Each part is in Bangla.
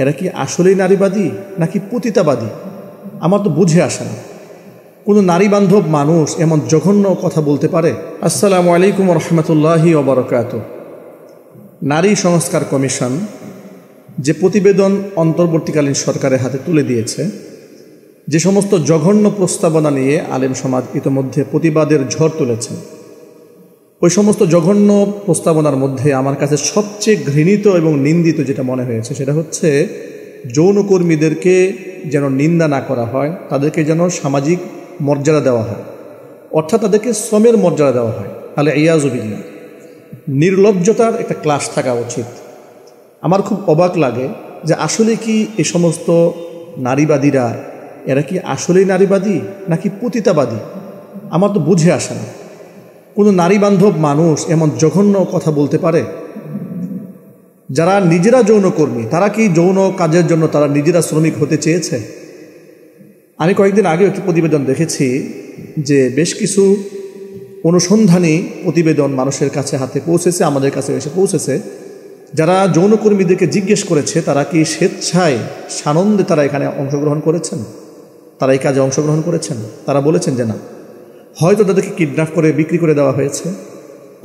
এরা কি আসলেই নারীবাদী নাকি পতিতাবাদী? আমার তো বুঝে আসে না। কোনো নারী বান্ধব মানুষ এমন জঘন্য কথা বলতে পারে? আসসালামু আলাইকুম রহমতুল্লাহি ওয়া বারাকাতুহু। নারী সংস্কার কমিশন যে প্রতিবেদন অন্তর্বর্তীকালীন সরকারের হাতে তুলে দিয়েছে, যে সমস্ত জঘন্য প্রস্তাবনা নিয়ে আলেম সমাজ ইতোমধ্যে প্রতিবাদের ঝড় তুলেছেন, ওই সমস্ত জঘন্য প্রস্তাবনার মধ্যে আমার কাছে সবচেয়ে ঘৃণিত এবং নিন্দিত যেটা মনে হয়েছে সেটা হচ্ছে যৌনকর্মীদেরকে যেন নিন্দা না করা হয়, তাদেরকে যেন সামাজিক মর্যাদা দেওয়া হয়, অর্থাৎ তাদেরকে শ্রমের মর্যাদা দেওয়া হয়। তাহলে ইয়াজুবিল্লাহ, নির্লজ্জতার একটা ক্লাস থাকা উচিত। আমার খুব অবাক লাগে যে আসলে কি এই সমস্ত নারীবাদীরা এরা কি আসলেই নারীবাদী নাকি পতিতাবাদী? আমার তো বুঝে আসে না। কোনো নারী বান্ধব মানুষ এমন জঘন্য কথা বলতে পারে? যারা নিজেরা যৌনকর্মী তারা কি যৌন কাজের জন্য তারা নিজেরা শ্রমিক হতে চেয়েছে? আমি কয়েকদিন আগে একটি প্রতিবেদন দেখেছি যে বেশ কিছু অনুসন্ধানী প্রতিবেদন মানুষের কাছে হাতে পৌঁছেছে, আমাদের কাছে এসে পৌঁছেছে। যারা যৌনকর্মীদেরকে জিজ্ঞেস করেছে তারা কি স্বেচ্ছায় সানন্দে তারা এখানে অংশগ্রহণ করেছেন, তারা এই কাজে অংশগ্রহণ করেছেন, তারা বলেছেন যে না। হয়তো তাদেরকে কিডন্যাপ করে বিক্রি করে দেওয়া হয়েছে,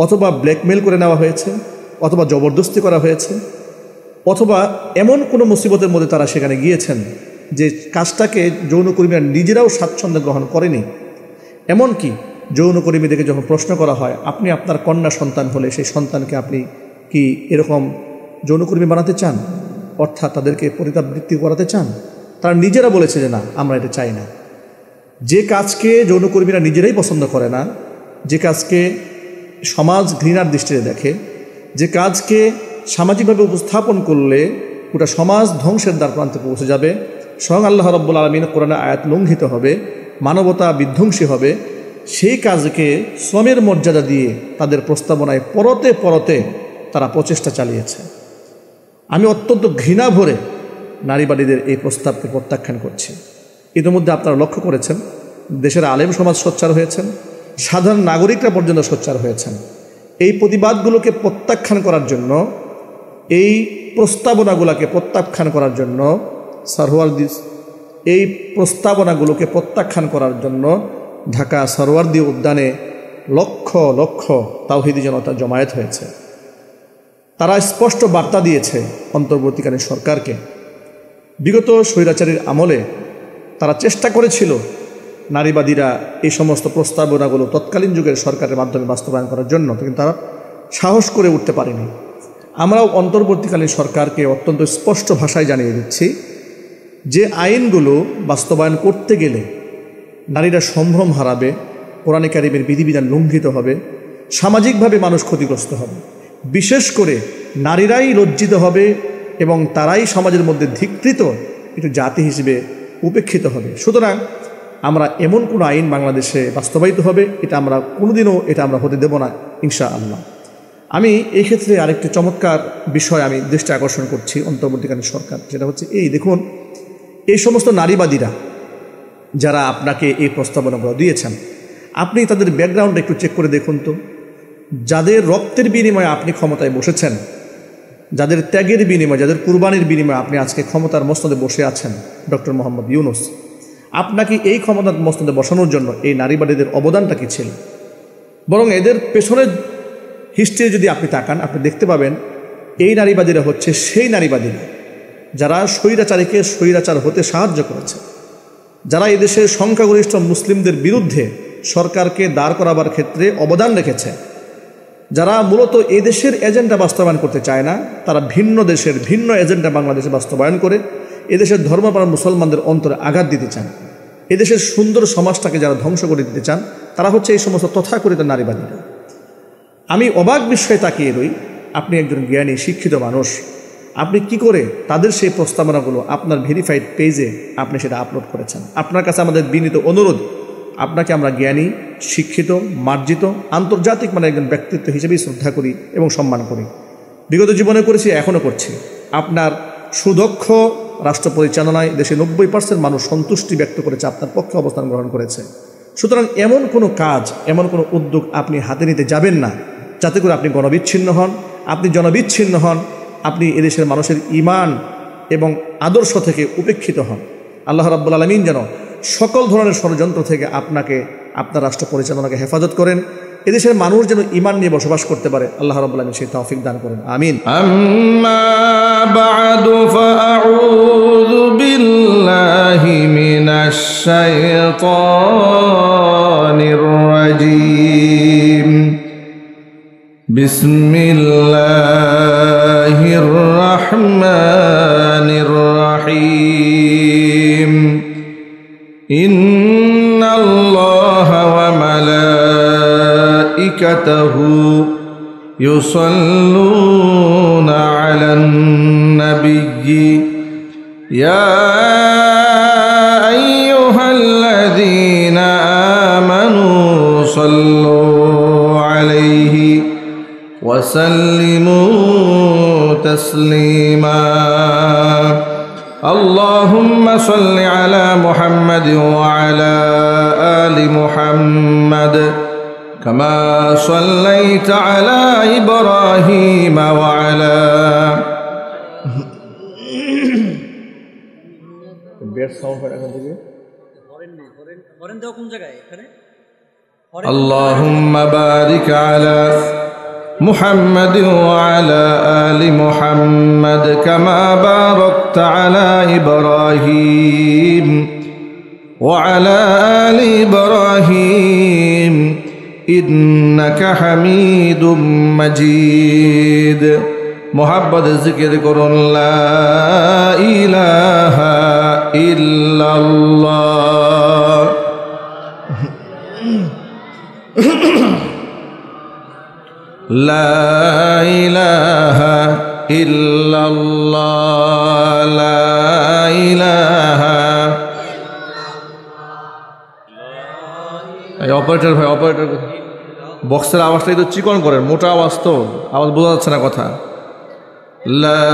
অথবা ব্ল্যাকমেল করে নেওয়া হয়েছে, অথবা জবরদস্তি করা হয়েছে, অথবা এমন কোনো মুসিবতের মধ্যে তারা সেখানে গিয়েছেন যে কাজটাকে যৌনকর্মীরা নিজেরাও স্বাচ্ছন্দ্যে গ্রহণ করেনি। এমনকি যৌনকর্মীদেরকে যখন প্রশ্ন করা হয় আপনি আপনার কন্যা সন্তান হলে সেই সন্তানকে আপনি কি এরকম যৌনকর্মী বানাতে চান, অর্থাৎ তাদেরকে পতিতাবৃত্তি করাতে চান, তারা নিজেরা বলেছে যে না, আমরা এটা চাই না। যে কাজকে যৌনকর্মীরা নিজেরাই পছন্দ করে না, যে কাজকে সমাজ ঘৃণার দৃষ্টিতে দেখে, যে কাজকে সামাজিকভাবে উপস্থাপন করলে গোটা সমাজ ধ্বংসের দ্বার প্রান্তে পৌঁছে যাবে, স্বয়ং আল্লাহ রাব্বুল আলামিন কোরআনে আয়াত লঙ্ঘিত হবে, মানবতা বিধ্বংসী হবে, সেই কাজকে শ্রমের মর্যাদা দিয়ে তাদের প্রস্তাবনায় পরতে পরতে তারা প্রচেষ্টা চালিয়েছে। আমি অত্যন্ত ঘৃণা ভরে নারীবাদীদের এই প্রস্তাবকে প্রত্যাখ্যান করছি। ইতিমধ্যে আপনারা লক্ষ্য করেছেন দেশের আলেম সমাজ সোচ্চার হয়েছেন, সাধারণ নাগরিকরা পর্যন্ত সোচ্চার হয়েছেন। এই প্রতিবাদগুলোকে প্রত্যাখ্যান করার জন্য, এই প্রস্তাবনাগুলোকে প্রত্যাখ্যান করার জন্য এই প্রস্তাবনাগুলোকে প্রত্যাখ্যান করার জন্য ঢাকা সরওয়ার্দী উদ্যানে লক্ষ লক্ষ তাওহীদি জনতা জমায়েত হয়েছে। তারা স্পষ্ট বার্তা দিয়েছে অন্তর্বর্তীকালীন সরকারকে। বিগত স্বৈরাচারীর আমলে তারা চেষ্টা করেছিল নারীবাদীরা এই সমস্ত প্রস্তাবনাগুলো তৎকালীন যুগের সরকারের মাধ্যমে বাস্তবায়ন করার জন্য, কিন্তু তারা সাহস করে উঠতে পারেনি। আমরাও অন্তর্বর্তীকালীন সরকারকে অত্যন্ত স্পষ্ট ভাষায় জানিয়ে দিচ্ছি যে আইনগুলো বাস্তবায়ন করতে গেলে নারীরা সম্ভ্রম হারাবে, কোরআনে কারিমের বিধিবিধান লঙ্ঘিত হবে, সামাজিকভাবে মানুষ ক্ষতিগ্রস্ত হবে, বিশেষ করে নারীরাই লজ্জিত হবে এবং তারাই সমাজের মধ্যে ধিক্কৃত একটু জাতি হিসেবে উপেক্ষিত হবে। সুতরাং আমরা এমন কোনো আইন বাংলাদেশে বাস্তবায়িত হবে এটা আমরা কোনোদিনও আমরা হতে দেব না ইনশাআল্লাহ। আমি এই ক্ষেত্রে আরেকটি চমৎকার বিষয় আমি দৃষ্টি আকর্ষণ করছি অন্তর্বর্তীকালীন সরকার, সেটা হচ্ছে দেখুন, এই সমস্ত নারীবাদীরা যারা আপনাকে এই প্রস্তাবনাগুলো দিয়েছেন, আপনি তাদের ব্যাকগ্রাউন্ড একটু চেক করে দেখুন তো। যাদের রক্তের বিনিময়ে আপনি ক্ষমতায় বসেছেন, যাদের ত্যাগের বিনিময়ে, যাদের কুরবানির বিনিময়ে আপনি আজকে ক্ষমতার মসনদে বসে আছেন, ডক্টর মোহাম্মদ ইউনূস, আপনাকে এই ক্ষমতার মসনদে বসানোর জন্য এই নারীবাদীদের অবদানটা কী ছিল? বরং এদের পেছনের হিস্ট্রি যদি আপনি তাকান, আপনি দেখতে পাবেন এই নারীবাদীরা হচ্ছে সেই নারীবাদীরা যারা স্বৈরাচারীকে স্বৈরাচার হতে সাহায্য করেছে, যারা এদেশের সংখ্যাগরিষ্ঠ মুসলিমদের বিরুদ্ধে সরকারকে দাঁড় করাবার ক্ষেত্রে অবদান রেখেছে, যারা মূলত এই দেশের এজেন্ডা বাস্তবায়ন করতে চায় না, তারা ভিন্ন দেশের ভিন্ন এজেন্ডা বাংলাদেশে বাস্তবায়ন করে এদেশের ধর্মপ্রাণ মুসলমানদের অন্তরে আঘাত দিতে চান, এদেশের সুন্দর সমাজটাকে যারা ধ্বংস করে দিতে চান, তারা হচ্ছে এই সমস্ত তথাকথিত নারীবাদীরা। আমি অবাক বিস্ময়ে তাকিয়ে রই, আপনি একজন জ্ঞানী শিক্ষিত মানুষ, আপনি কি করে তাদের সেই প্রস্তাবনাগুলো আপনার ভেরিফাইড পেজে আপনি সেটা আপলোড করেছেন? আপনার কাছে আমাদের বিনীত অনুরোধ, আপনাকে আমরা জ্ঞানী, শিক্ষিত, মার্জিত, আন্তর্জাতিক মানে একজন ব্যক্তিত্ব হিসেবেই শ্রদ্ধা করি এবং সম্মান করি। বিগত জীবনে করেছি, এখনও করছি। আপনার সুদক্ষ রাষ্ট্র পরিচালনায় দেশে 90% মানুষ সন্তুষ্টি ব্যক্ত করেছে, আপনার পক্ষে অবস্থান গ্রহণ করেছে। সুতরাং এমন কোনো কাজ, এমন কোনো উদ্যোগ আপনি হাতে নিতে যাবেন না যাতে করে আপনি গণবিচ্ছিন্ন হন, আপনি জনবিচ্ছিন্ন হন, আপনি এদেশের মানুষের ঈমান এবং আদর্শ থেকে উপেক্ষিত হন। আল্লাহ রাব্বুল আলামিন যেন সকল ধরনের ষড়যন্ত্র থেকে আপনাকে, আপনার রাষ্ট্র পরিচালনাকে হেফাজত করেন। এদেশের মানুষ যেন ঈমান নিয়ে বসবাস করতে পারে, আল্লাহ রাব্বুল আলামিন সেই তৌফিক দান করেন। আমিন। আম্মা বা'দু ফাআউযু বিল্লাহি মিনাশ শাইতানির রাজীম। বিসমিল্লাহির রাহমানির রাহিম। ইন্নাল্লাহা ওয়া মালাইকাতাহু يصلون على النبي يا أيها الذين آمنوا صلوا عليه وسلموا تسليما اللهم صل على محمد وعلى آل محمد كما صليت على إبراهيم وعلى اللهم بارك على محمد وعلى آل محمد كما باركت على إبراهيم وعلى آل إبراهيم إنك حميد مجيد محبت ذكر قرن لا إله إلا الله لا إله إلا الله لا إله অপারেটর ভাই অপারেটর বক্সের আওয়াজটাই তো চিকন করেন, মোটা আওয়াজ তো আওয়াজ বোঝা যাচ্ছে না কথা। লা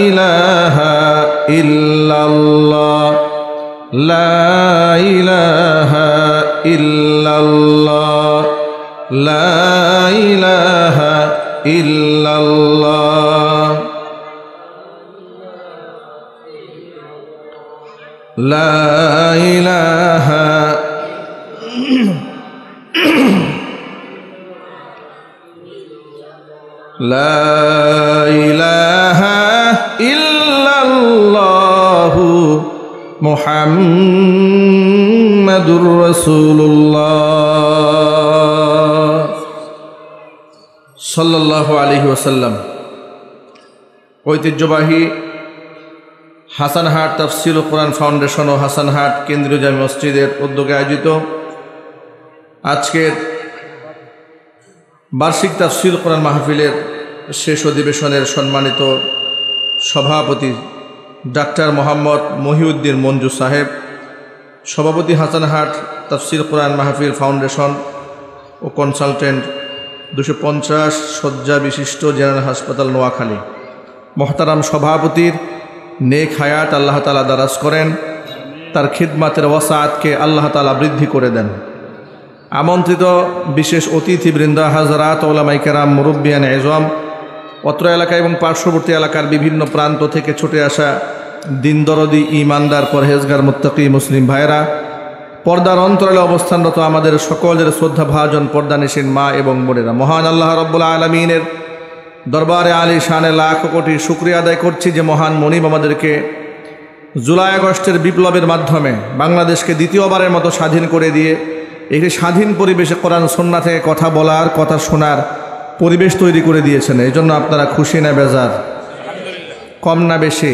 ইলাহা ইল্লাল্লাহ লা ইলাহা ইল্লাল্লাহ লা ইলাহা ইল্লাল্লাহ লা ইলাহা لا إله إلا الله محمد رسول الله صلى الله عليه وسلم। ঐতিহ্যবাহী হাসানহাট তাফসীর ও কোরআন ফাউন্ডেশন ও হাসানহাট কেন্দ্রীয় জামে মসজিদের উদ্যোগে আয়োজিত আজকের বার্ষিক তাফসীর কোরআন মাহফিলের শেষ অধিবেশনের সম্মানিত সভাপতি ডাক্তার মোহাম্মদ মহিউদ্দিন মঞ্জু সাহেব, সভাপতি হাসানহাট তাফসীর কোরআন মাহফিল ফাউন্ডেশন ও কনসালটেন্ট 250 শয্যা বিশিষ্ট জেনারেল হাসপাতাল নোয়াখালী, মোহতারাম সভাপতির নেক হায়াত আল্লাহ তাআলা দারাজ করেন, তার খিদমাতের ওয়াসাআতকে আল্লাহ তাআলা বৃদ্ধি করে দেন। আমন্ত্রিত বিশেষ অতিথিবৃন্দ, হাজরাত, ওলামায়ে কেরাম, মুরব্বিয়ান এজম, অত্র এলাকা এবং পার্শ্ববর্তী এলাকার বিভিন্ন প্রান্ত থেকে ছুটে আসা দিনদরদি, ঈমানদার, পরহেজগার, মুত্তাকি মুসলিম ভাইরা, পর্দার অন্তরালে অবস্থানরত আমাদের সকলের শ্রদ্ধাভাজন পর্দানিশীন মা এবং বোনেরা, মহান আল্লাহ রাব্বুল আলামিনের দরবারে আলী শানে লাখ কোটি শুকরিয়া আদায় করছি যে মহান মনিব আমাদেরকে জুলাই আগস্টের বিপ্লবের মাধ্যমে বাংলাদেশকে দ্বিতীয়বারের মতো স্বাধীন করে দিয়ে একটি স্বাধীন পরিবেশে কোরআন সুন্নাহ থেকে কথা বলার, কথা শোনার পরিবেশ তৈরি করে দিয়েছেন। এই জন্য আপনারা খুশি না বেজার? কম না বেশি?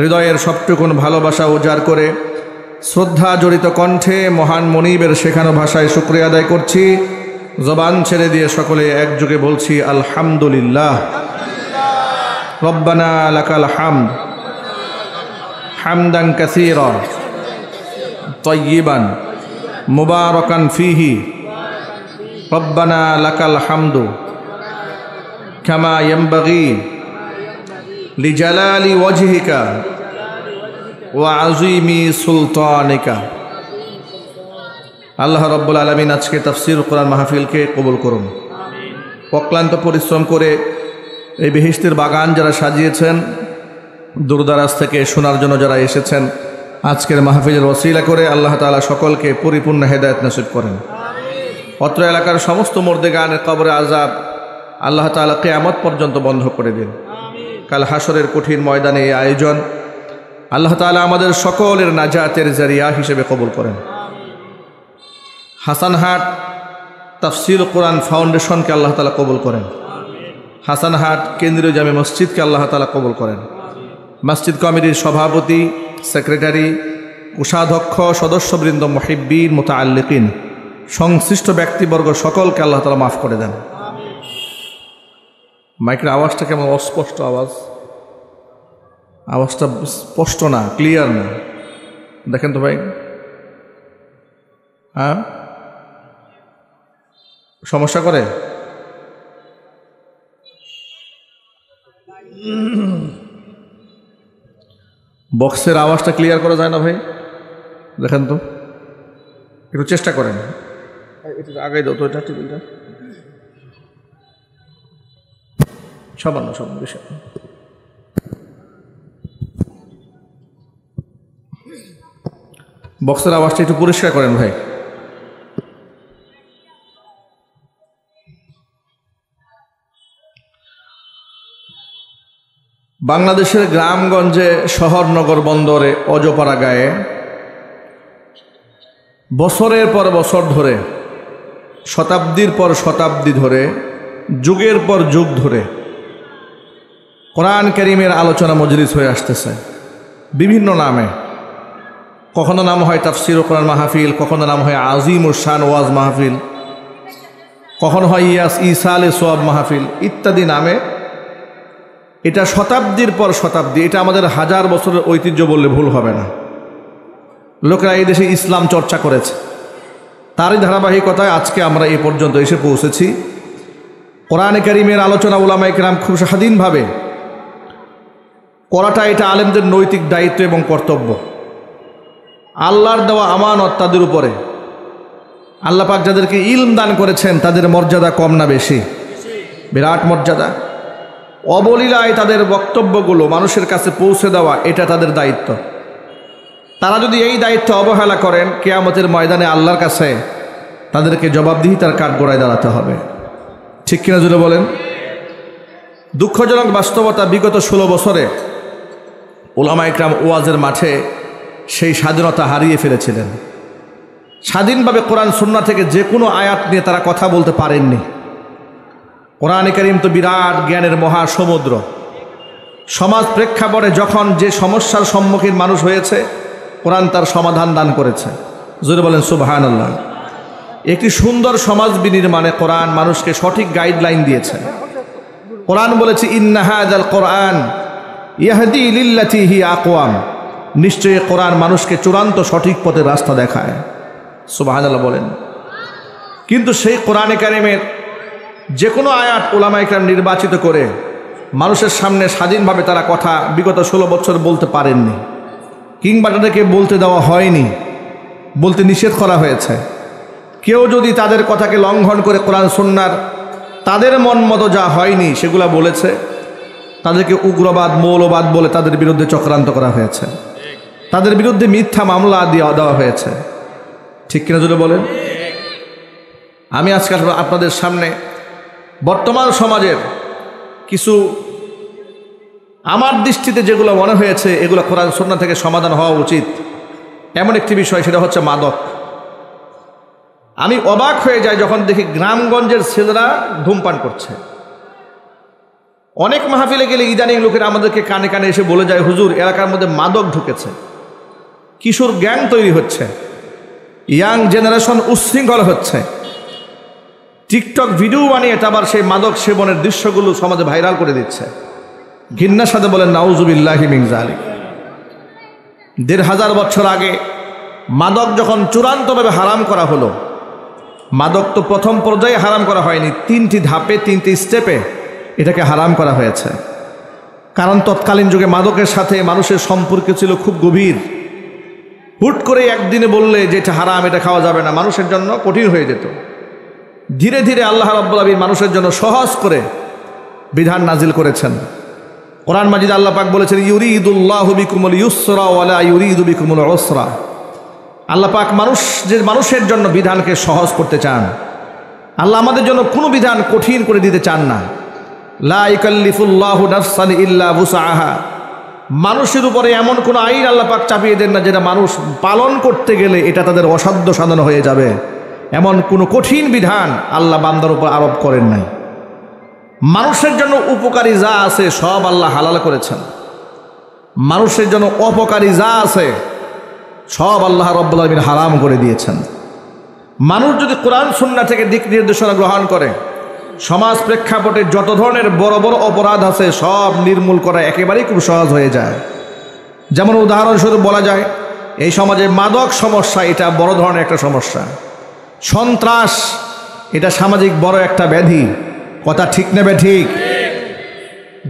হৃদয়ের সবটুকুন ভালোবাসা উজাড় করে শ্রদ্ধা জড়িত কণ্ঠে মহান মনিবের শেখানো ভাষায় শুকরিয়া আদায় করছি। জবান ছেড়ে দিয়ে সকলে একযোগে বলছি আলহামদুলিল্লাহ। রব্বানা লাকাল হামদ হামদান কাসীরা তাইয়িবান মুবারাকান ফীহি রব্বানা লাকাল হামদু কামা ইয়ানবাগী লিজালালি ওয়াজহিকা ওয়া আযীমি সুলতানিকা। আল্লাহ রাব্বুল আলামিন আজকে তাফসীর কোরআন মাহফিলকে কবুল করুন। অক্লান্ত পরিশ্রম করে এই বেহেশতের বাগান যারা সাজিয়েছেন, দূরদারাজ থেকে শোনার জন্য যারা এসেছেন, আজকের মাহফিলের ওসিলা করে আল্লাহ তাআলা সকলকে পরিপূর্ণ হেদায়েত নসিব করেন। অত্র এলাকার সমস্ত মুর্দেগানের কবরে আযাব আল্লাহ তাআলা কিয়ামত পর্যন্ত বন্ধ করে দিন। কাল হাসরের কঠিন ময়দানে এই আয়োজন আল্লাহ তাআলা আমাদের সকলের নাজাতের জারিয়া হিসেবে কবুল করেন। হাসানহাট তাফসীর কোরআন ফাউন্ডেশনকে আল্লাহ তাআলা কবুল করেন। হাসানহাট কেন্দ্রীয় জামে মসজিদকে আল্লাহ তাআলা কবুল করেন। মসজিদ কমিটির সভাপতি, সেক্রেটারি, কোষাধ্যক্ষ, সদস্যবৃন্দ, মুহিব্বিন, মুতাআল্লিকিন, সংশ্লিষ্ট ব্যক্তিবর্গ সকলকে আল্লাহ তাআলা মাফ করে দেন। মাইকের আওয়াজটা কেমন অস্পষ্ট আওয়াজটা স্পষ্ট না, ক্লিয়ার না, দেখেন তো ভাই। হ্যাঁ, সমস্যা করে? বক্সের আওয়াজটা ক্লিয়ার করা যায় না ভাই? দেখেন তো, একটু চেষ্টা করেন। একটু আগে দাও তো এটা, টেবিলটা সামান্য বিষয়। বক্সের আওয়াজটা একটু পরিষ্কার করেন ভাই। বাংলাদেশের গ্রামগঞ্জে, শহর নগর বন্দরে, অজপাড়া গায়ে বছরের পর বছর ধরে, শতাব্দীর পর শতাব্দী ধরে, যুগের পর যুগ ধরে কোরআন কারীমের আলোচনা মজলিস হয়ে আসতেছে বিভিন্ন নামে। কখনো নাম হয় তাফসীর ও কোরআন মাহফিল, কখনো নাম হয় আজিমুশ শান ওয়াজ মাহফিল, কখনো হয় ইসালে সোয়াব মাহফিল ইত্যাদি নামে। এটা শতাব্দীর পর শতাব্দী, এটা আমাদের হাজার বছরের ঐতিহ্য বললে ভুল হবে না। লোকেরা এই দেশে ইসলাম চর্চা করেছে, তারই ধারাবাহিকতায় আজকে আমরা এই পর্যন্ত এসে পৌঁছেছি। কোরআনে কারীমের আলোচনা উলামায়ে কেরাম খুব স্বাধীনভাবে করাটা এটা আলেমদের নৈতিক দায়িত্ব এবং কর্তব্য। আল্লাহর দেওয়া আমানত তাদের উপরে। আল্লাহ পাক যাদেরকে ইলম দান করেছেন তাদের মর্যাদা কম না বেশি? বিরাট মর্যাদা। অবলীলায় তাদের বক্তব্যগুলো মানুষের কাছে পৌঁছে দেওয়া এটা তাদের দায়িত্ব। তারা যদি এই দায়িত্ব অবহেলা করেন, কিয়ামতের ময়দানে আল্লাহর কাছে তাদেরকে জবাবদিহিতার কাঠগড়ায় দাঁড়াতে হবে। ঠিক কিনা জুড়ে বলেন? দুঃখজনক বাস্তবতা, বিগত 16 বছরে উলামায়ে কেরাম ওয়াজের মাঠে সেই স্বাধীনতা হারিয়ে ফেলেছিলেন। স্বাধীনভাবে কোরআন সুন্নাহ থেকে যে কোনো আয়াত নিয়ে তারা কথা বলতে পারেননি। কোরআনে কারীম তো বিরাট জ্ঞানের মহাসমুদ্র। সমাজ প্রেক্ষাপটে যখন যে সমস্যার সম্মুখীন মানুষ হয়েছে, কোরআন তার সমাধান দান করেছে। জোরে বলেন সুবহানাল্লাহ। একটি সুন্দর সমাজ বিনির্মাণে কোরআন মানুষকে সঠিক গাইডলাইন দিয়েছে। কোরআন বলেছে, ইন্না হাযাল কোরআন ইয়াহদি লিল্লাতী হিয়া আকওয়াম। নিশ্চয়ই কোরআন মানুষকে চূড়ান্ত সঠিক পথের রাস্তা দেখায়। সুবহানাল্লাহ বলেন। কিন্তু সেই কোরআনে কারীমের যে কোনো আয়াত উলামায়ে কেরাম নির্বাচিত করে মানুষের সামনে স্বাধীনভাবে তারা কথা বিগত 16 বছর বলতে পারেননি, কিংবা তাদেরকে বলতে দেওয়া হয়নি, বলতে নিষেধ করা হয়েছে। কেউ যদি তাদের কথাকে লঙ্ঘন করে কোরআন সুন্নাহর তাদের মন মতো যা হয়নি সেগুলো বলেছে, তাদেরকে উগ্রবাদ, মৌলবাদ বলে তাদের বিরুদ্ধে চক্রান্ত করা হয়েছে, তাদের বিরুদ্ধে মিথ্যা মামলা দেওয়া হয়েছে। ঠিক কিনা জুড়ে বলেন? আমি আজকে আপনাদের সামনে বর্তমান সমাজের কিছু আমার দৃষ্টিতে যেগুলো মনে হয়েছে এগুলো কোরআন সুন্নাহ থেকে সমাধান হওয়া উচিত এমন একটি বিষয়, সেটা হচ্ছে মাদক। আমি অবাক হয়ে যাই যখন দেখি গ্রামগঞ্জের ছেলেরা ধূমপান করছে। অনেক মাহফিলে গেলে ইদানিং লোকেরা আমাদেরকে কানে কানে এসে বলে যায়, হুজুর এলাকার মধ্যে মাদক ঢুকেছে, কিশোর গ্যাং তৈরি হচ্ছে, ইয়াং জেনারেশন উচ্ছৃঙ্খল হচ্ছে। টিকটক ভিডিও বানিয়ে আবার সেই মাদক সেবনের দৃশ্যগুলো সমাজে ভাইরাল করে দিচ্ছে। ঘৃণার সাথে বলেন নাউজুবিল্লাহি মিন যালিক। ১৫০০ বছর আগে মাদক যখন চূড়ান্তভাবে হারাম করা হলো, মাদক তো প্রথম পর্যায়ে হারাম করা হয়নি, 3টি ধাপে 3টি স্টেপে এটাকে হারাম করা হয়েছে। কারণ তৎকালীন যুগে মাদকের সাথে মানুষের সম্পর্ক ছিল খুব গভীর। হুট করে একদিনে বললে যে এটা হারাম, এটা খাওয়া যাবে না, মানুষের জন্য কঠিন হয়ে যেত। ধীরে ধীরে আল্লাহ রাব্বুল আলামিন মানুষের জন্য সহজ করে বিধান নাজিল করেছেন। কোরআন মাজিদ আল্লাহ পাক বলেছেন ইউরিদুল্লাহু বিকুমুল ইউসরা ওয়া লা ইউরিদু বিকুমুল উসরা। আল্লাহ পাক মানুষের জন্য বিধানকে সহজ করতে চান। আল্লাহ আমাদের জন্য কোনো বিধান কঠিন করে দিতে চান না। লা ইকাল্লিফুল্লাহু নাফসান ইল্লা বুসআহা। মানুষের উপরে এমন কোনো আইন আল্লাহ পাক চাপিয়ে দেন না যেটা মানুষ পালন করতে গেলে এটা তাদের অসাধ্য সাধন হয়ে যাবে। এমন কোনো কঠিন বিধান আল্লাহ বান্দার উপর আরোপ করেন নাই। মানুষের জন্য উপকারী যা আছে সব আল্লাহ হালাল করেছেন। মানুষের জন্য অপকারী যা আছে সব আল্লাহ রাব্বুল আলামিন হারাম করে দিয়েছেন। মানুষ যদি কোরআন সুন্নাহ থেকে দিক নির্দেশনা গ্রহণ করে, সমাজ প্রেক্ষাপটে যত ধরনের বড় বড় অপরাধ আছে সব নির্মূল করা একেবারেই খুব সহজ হয়ে যায়। যেমন উদাহরণস্বরূপ বলা যায়, এই সমাজে মাদক সমস্যা এটা বড় ধরনের একটা সমস্যা। সন্ত্রাস এটা সামাজিক বড় একটা ব্যাধি। কথা ঠিক নেবে ঠিক।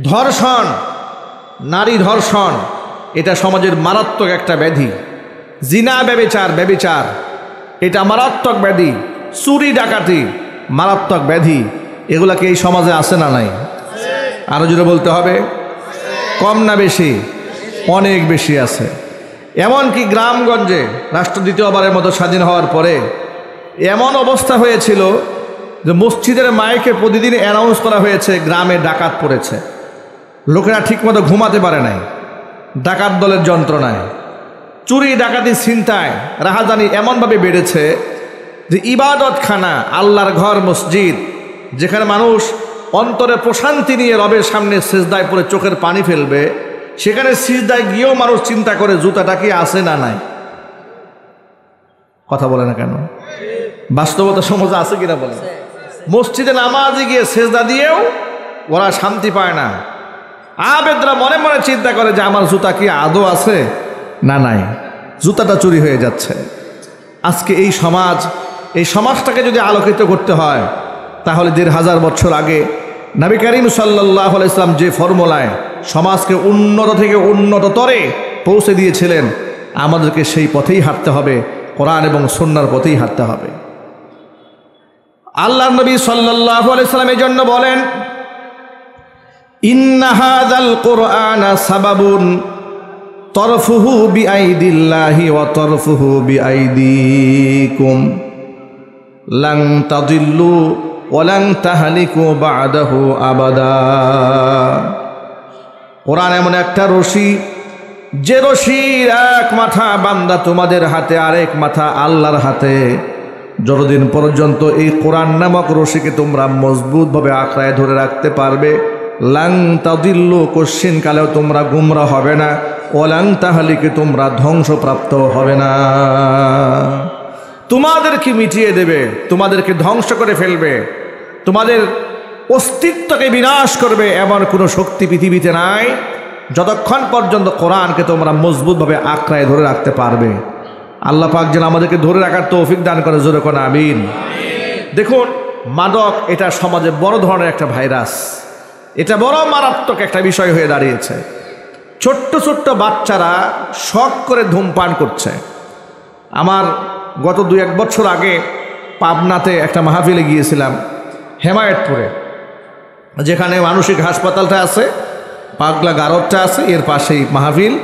ধর্ষণ, নারী ধর্ষণ এটা সমাজের মারাত্মক একটা ব্যাধি। জিনা ব্যভিচার এটা মারাত্মক ব্যাধি। চুরি ডাকাতি মারাত্মক ব্যাধি। এগুলাকে এই সমাজে আছে না নাই? আরো জোরে বলতে হবে, কম না বেশি? অনেক বেশি আছে। এমনকি গ্রামগঞ্জে রাষ্ট্র দ্বিতীয়বারের মতো স্বাধীন হওয়ার পরে এমন অবস্থা হয়েছিল যে মসজিদের মাইকে প্রতিদিন অ্যানাউন্স করা হয়েছে গ্রামে ডাকাত পড়েছে। লোকেরা ঠিকমতো ঘুমাতে পারে নাই ডাকাত দলের যন্ত্রণায়। চুরি ডাকাতি ছিনতাই রাহাজানি এমনভাবে বেড়েছে যে ইবাদতখানা, আল্লাহর ঘর মসজিদ, যেখানে মানুষ অন্তরে প্রশান্তি নিয়ে রবের সামনে সিজদায় পড়ে চোখের পানি ফেলবে, সেখানে সিজদায় গিয়েও মানুষ চিন্তা করে জুতাটা কি আছে না নাই। কথা বলে না কেন? বাস্তবতা সমাজে আছে কিনা বলে? মসজিদে নামাজে গিয়ে সিজদা দিয়েও ওরা শান্তি পায় না। আবেদরা মনে মনে চিন্তা করে যে আমার জুতা কি আদৌ আছে না নাই, জুতাটা চুরি হয়ে যাচ্ছে। আজকে এই সমাজটাকে যদি আলোকিত করতে হয় তাহলে ১৫০০ বছর আগে নবী করিম সাল্লাল্লাহু আলাইহি ওয়াসাল্লাম যে ফর্মুলায় সমাজকে উন্নত থেকে উন্নততরে পৌঁছে দিয়েছিলেন, আমাদেরকে সেই পথেই হাঁটতে হবে, কোরআন এবং সুন্নাহর পথেই হাঁটতে হবে। আল্লাহর নবী সাল্লাল্লাহু আলাইহি ওয়াসাল্লাম এই জন্য বলেন, ইন্না হাযাল কুরআনা সাবাবুন তরফুহু বিআইদিল্লাহি ওয়া তরফুহু বিআইদিকুম লান তাদিল্লু ওয়া লান তাহলিকু বা'দাহু আবাদা। কোরআন এমন একটা রশি, যে রশির এক মাথা বান্দা তোমাদের হাতে, আরেক মাথা আল্লাহর হাতে। যতদিন পর্যন্ত এই কোরআন নামক রশিকে তোমরা মজবুতভাবে আঁকড়ায় ধরে রাখতে পারবে, লাং তাদিল্লু, কোশ্চিন কালেও তোমরা গুমরা হবে না, ওলাং তাহলিকে তোমরা ধ্বংসপ্রাপ্ত হবে না। তোমাদেরকে মিটিয়ে দেবে, তোমাদেরকে ধ্বংস করে ফেলবে, তোমাদের অস্তিত্বকে বিনাশ করবে এমন কোনো শক্তি পৃথিবীতে নাই যতক্ষণ পর্যন্ত কোরআনকে তোমরা মজবুতভাবে আঁকড়ায় ধরে রাখতে পারবে। আল্লাহ পাক যেন আমাদেরকে ধরে রাখার তৌফিক দান করে, জোরে কোন আমিন। দেখুন, মাদক এটা সমাজে বড় ধরনের একটা ভাইরাস, এটা বড় মারাত্মক একটা বিষয় হয়ে দাঁড়িয়েছে। ছোট্ট ছোট্ট বাচ্চারা শখ করে ধূমপান করছে। আমার গত ২-১ বছর আগে পাবনাতে একটা মাহফিলে গিয়েছিলাম, হেমায়েতপুরে, যেখানে মানসিক হাসপাতালটা আছে, পাগলা গারদটা আছে, এর পাশেই মাহফিল।